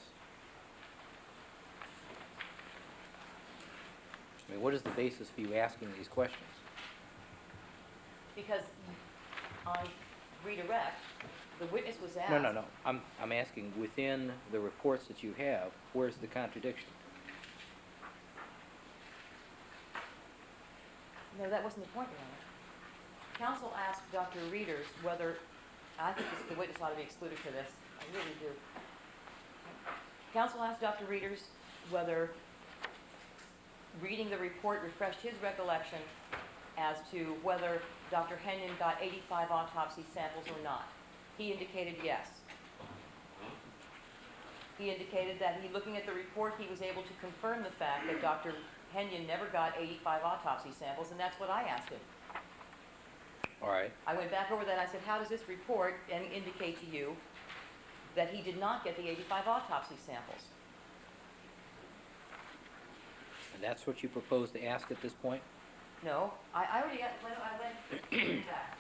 I mean, what is the basis for you asking these questions? Because on redirect, the witness was asked. No. I'm asking within the reports that you have, where's the contradiction? No, that wasn't the point, Your Honor. Counsel asked Dr. Rieders whether, I think the witness ought to be excluded for this. I really do. Counsel asked Dr. Rieders whether reading the report refreshed his recollection as to whether Dr. Henyon got 85 autopsy samples or not. He indicated yes. He indicated that looking at the report, he was able to confirm the fact that Dr. Henyon never got 85 autopsy samples, and that's what I asked him. All right. I went back over that. I said, how does this report indicate to you that he did not get the 85 autopsy samples? And that's what you propose to ask at this point? No, I already got, I went back.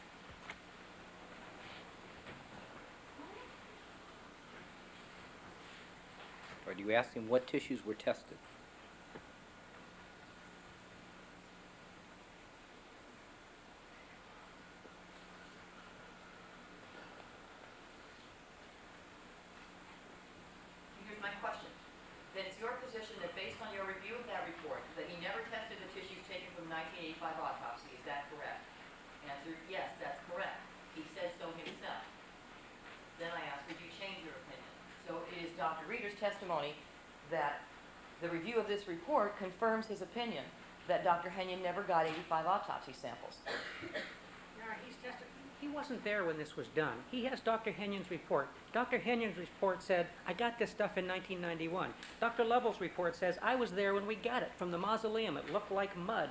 Or do you ask him what tissues were tested? Here's my question. Then it's your position that based on your review of that report, that he never tested the tissues taken from 1985 autopsy. Is that correct? Answer, yes, that's correct. He says so himself. Then I ask, would you change your opinion? So it is Dr. Rieders' testimony that the review of this report confirms his opinion that Dr. Henyon never got 85 autopsy samples. He wasn't there when this was done. He has Dr. Henyon's report. Dr. Henyon's report said, I got this stuff in 1991. Dr. Lovell's report says, I was there when we got it from the mausoleum. It looked like mud.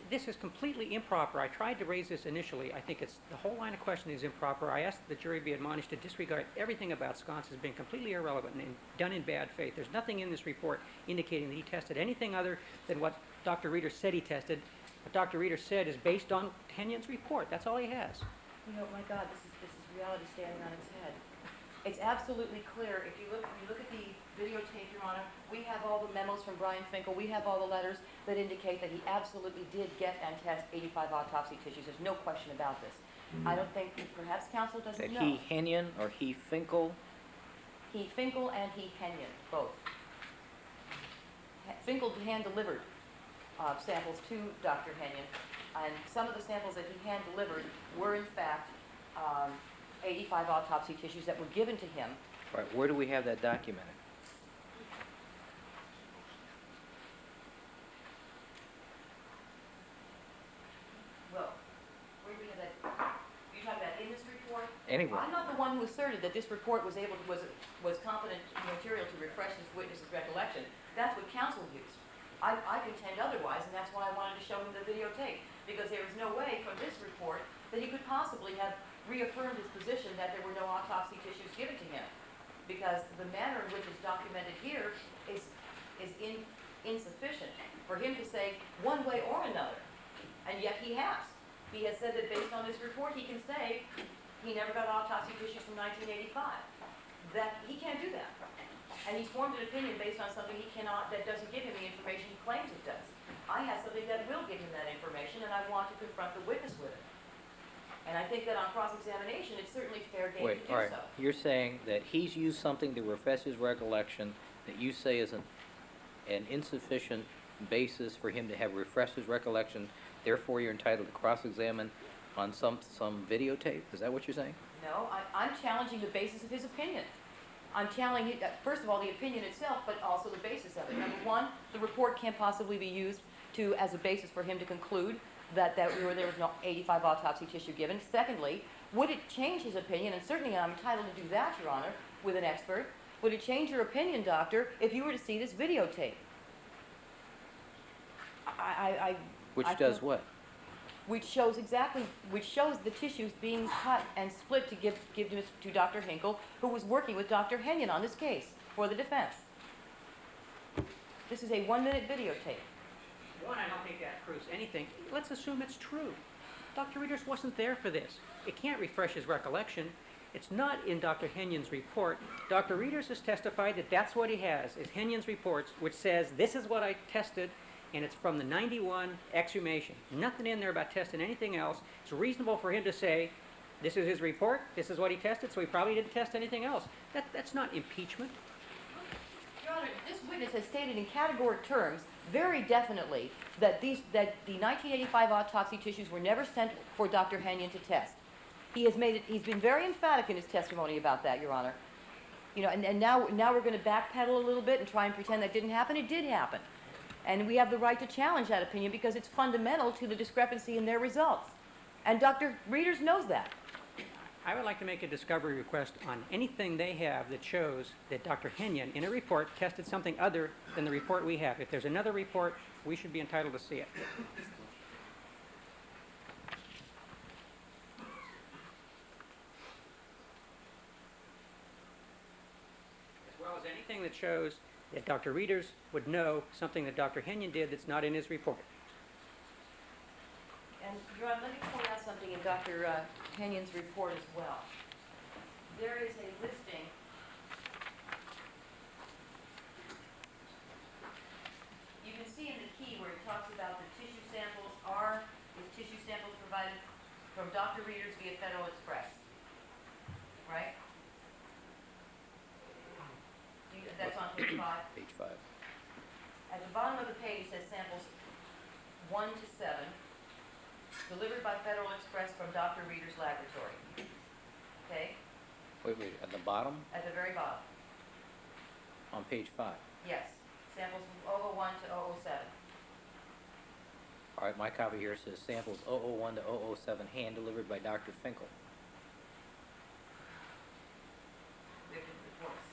This is completely improper. I tried to raise this initially. I think the whole line of questioning is improper. I asked that the jury be admonished to disregard everything about sconce as being completely irrelevant and done in bad faith. There's nothing in this report indicating that he tested anything other than what Dr. Rieders said he tested. What Dr. Rieders said is based on Henyon's report. That's all he has. You know, my God, this is reality standing on its head. It's absolutely clear. If you look at the videotape, Your Honor, we have all the memos from Brian Finkel. We have all the letters that indicate that he absolutely did get and test 85 autopsy tissues. There's no question about this. I don't think, perhaps counsel doesn't That know. he Henyon or he Finkel? He Finkel and he Henyon, both. Finkel hand-delivered samples to Dr. Henyon, and some of the samples that he hand-delivered were, in fact, 85 autopsy tissues that were given to him. All right, where do we have that documented? Well, where do we have that? You talking about in this report? Anywhere. I'm not the one who asserted that this report was competent material to refresh this witness's recollection. That's what counsel used. I contend otherwise, and that's why I wanted to show him the videotape, because there is no way from this report that he could possibly have reaffirmed his position that there were no autopsy tissues given to him, because the manner in which it's documented here is insufficient for him to say one way or another, and yet he has. He has said that based on this report, he can say he never got autopsy tissues from 1985. That, he can't do that. And he's formed an opinion based on something he cannot, that doesn't give him the information he claims it does. I have something that will give him that information, and I want to confront the witness with it. And I think that on cross-examination, it's certainly fair game Wait, to all do right. so. You're saying that he's used something to refresh his recollection that you say is an insufficient basis for him to have refreshed his recollection, therefore you're entitled to cross-examine on some videotape? Is that what you're saying? No, I'm challenging the basis of his opinion. I'm challenging, first of all, the opinion itself, but also the basis of it. Number one, the report can't possibly be used as a basis for him to conclude that there was no 85 autopsy tissue given. Secondly, would it change his opinion, and certainly I'm entitled to do that, Your Honor, with an expert, would it change your opinion, doctor, if you were to see this videotape? Which I does think- what? which shows the tissues being cut and split to give to Dr. Hinkle, who was working with Dr. Henyon on this case for the defense. This is a 1-minute videotape. One, I don't think that proves anything. Let's assume it's true. Dr. Rieders wasn't there for this. It can't refresh his recollection. It's not in Dr. Henyon's report. Dr. Rieders has testified that that's what he has, is Henyon's reports, which says, this is what I tested, and it's from the 91 exhumation. Nothing in there about testing anything else. It's reasonable for him to say, this is his report, this is what he tested, so he probably didn't test anything else. That's not impeachment. Your Honor, this witness has stated in categoric terms very definitely that the 1985 autopsy tissues were never sent for Dr. Henyon to test. He's been very emphatic in his testimony about that, Your Honor. You know, and now we're going to backpedal a little bit and try and pretend that didn't happen. It did happen. And we have the right to challenge that opinion because it's fundamental to the discrepancy in their results. And Dr. Rieders knows that. I would like to make a discovery request on anything they have that shows that Dr. Henyon, in a report, tested something other than the report we have. If there's another report, we should be entitled to see it. As well as anything that shows that Dr. Rieders would know something that Dr. Henyon did that's not in his report. And, Your Honor, let me point out something in Dr. Henyon's report as well. There is a listing you can see in the key where it talks about the tissue samples provided from Dr. Rieders via Federal Express. Right? That's on page 5. Page 5. At the bottom of the page, it says samples 1 to 7, delivered by Federal Express from Dr. Rieders' laboratory. Okay? Wait, at the bottom? At the very bottom. On page 5. Yes. Samples from 001 to 007. All right, my copy here says samples 001 to 007 hand-delivered by Dr. Finkel. Victim reports.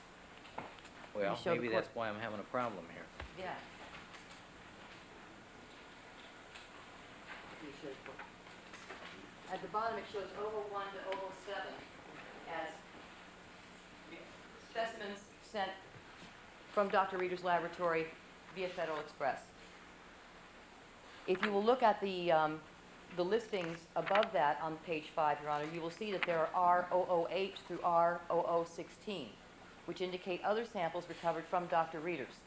Well, show the maybe court- that's why I'm having a problem here. Yeah. At the bottom, it shows 001 to 007 as specimens sent from Dr. Rieders' laboratory via Federal Express. If you will look at the listings above that on page 5, Your Honor, you will see that there are R008 through R0016, which indicate other samples recovered from Dr. Rieders.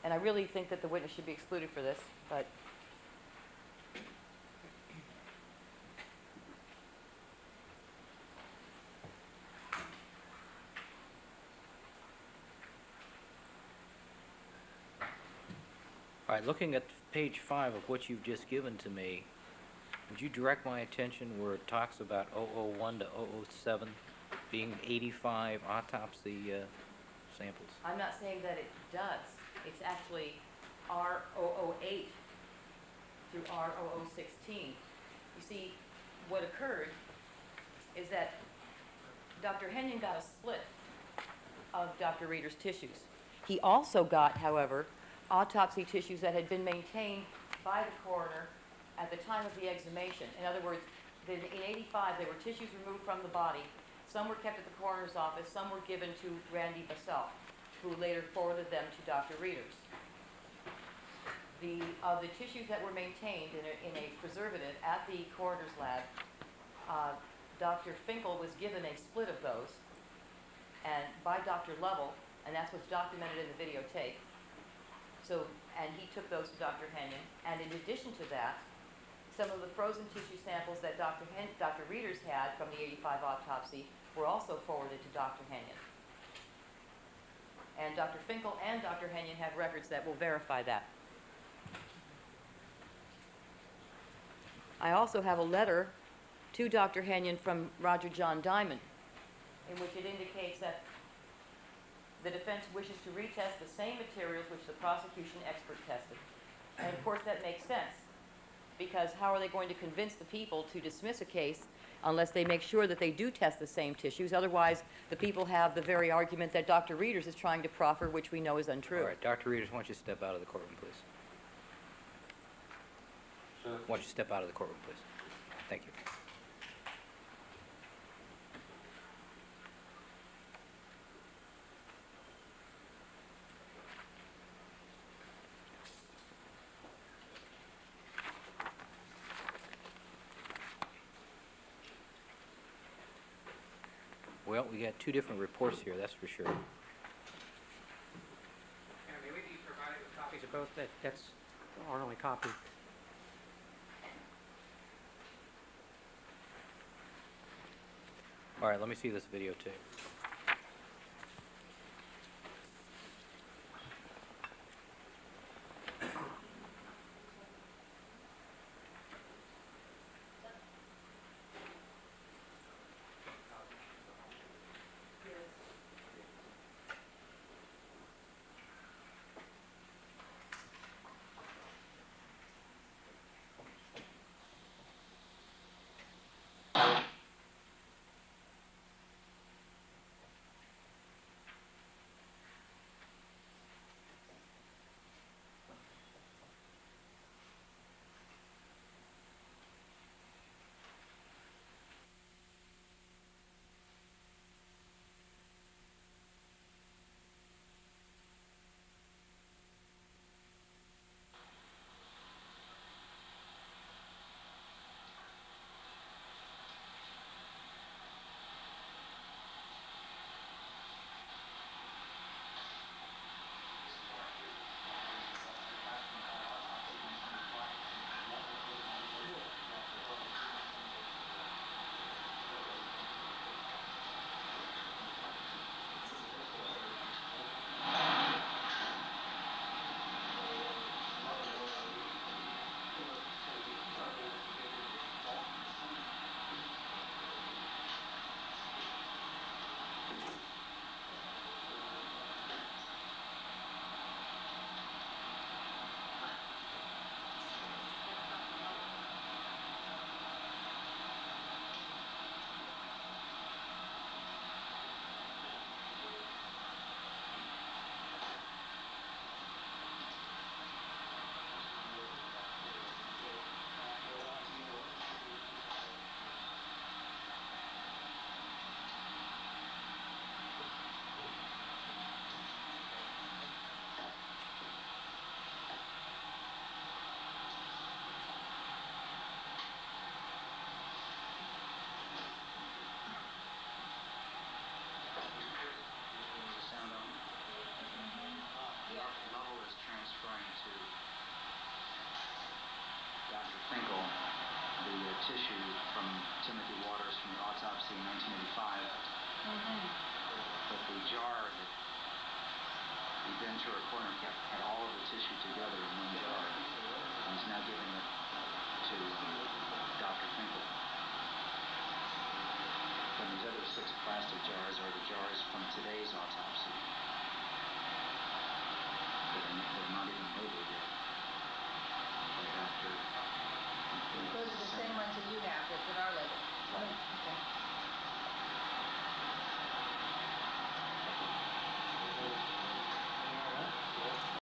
And I really think that the witness should be excluded for this, but All right, looking at page 5 of what you've just given to me, would you direct my attention where it talks about 001 to 007 being 85 autopsy samples? I'm not saying that it does. It's actually R008 through R0016. You see, what occurred is that Dr. Henyon got a split of Dr. Rieders' tissues. He also got, however, autopsy tissues that had been maintained by the coroner at the time of the exhumation. In other words, in 85, there were tissues removed from the body. Some were kept at the coroner's office, some were given to Randy Bassell, who later forwarded them to Dr. Rieders. Of the tissues that were maintained in a preservative at the coroner's lab, Dr. Finkel was given a split of those, and by Dr. Lovell, and that's what's documented in the videotape. So, and he took those to Dr. Henyon, and in addition to that, some of the frozen tissue samples that Dr. Rieders had from the 85 autopsy were also forwarded to Dr. Henyon. And Dr. Finkel and Dr. Henyon have records that will verify that. I also have a letter to Dr. Henyon from Roger John Diamond, in which it indicates that the defense wishes to retest the same materials which the prosecution expert tested. And of course that makes sense, because how are they going to convince the people to dismiss a case unless they make sure that they do test the same tissues? Otherwise, the people have the very argument that Dr. Rieders is trying to proffer, which we know is untrue. All right, Dr. Rieders, why don't you step out of the courtroom, please? Sir? Why don't you step out of the courtroom, please? Thank you. Well, we got two different reports here, that's for sure. May we be provided with copies of both? That's our only copy. All right, let me see this videotape. Tissue from Timothy Waters from the autopsy in 1985. But the jar that the Ventura coroner kept had all of the tissue together in one jar. And he's now giving it to Dr. Finkel. And these other 6 plastic jars are the jars from today's autopsy.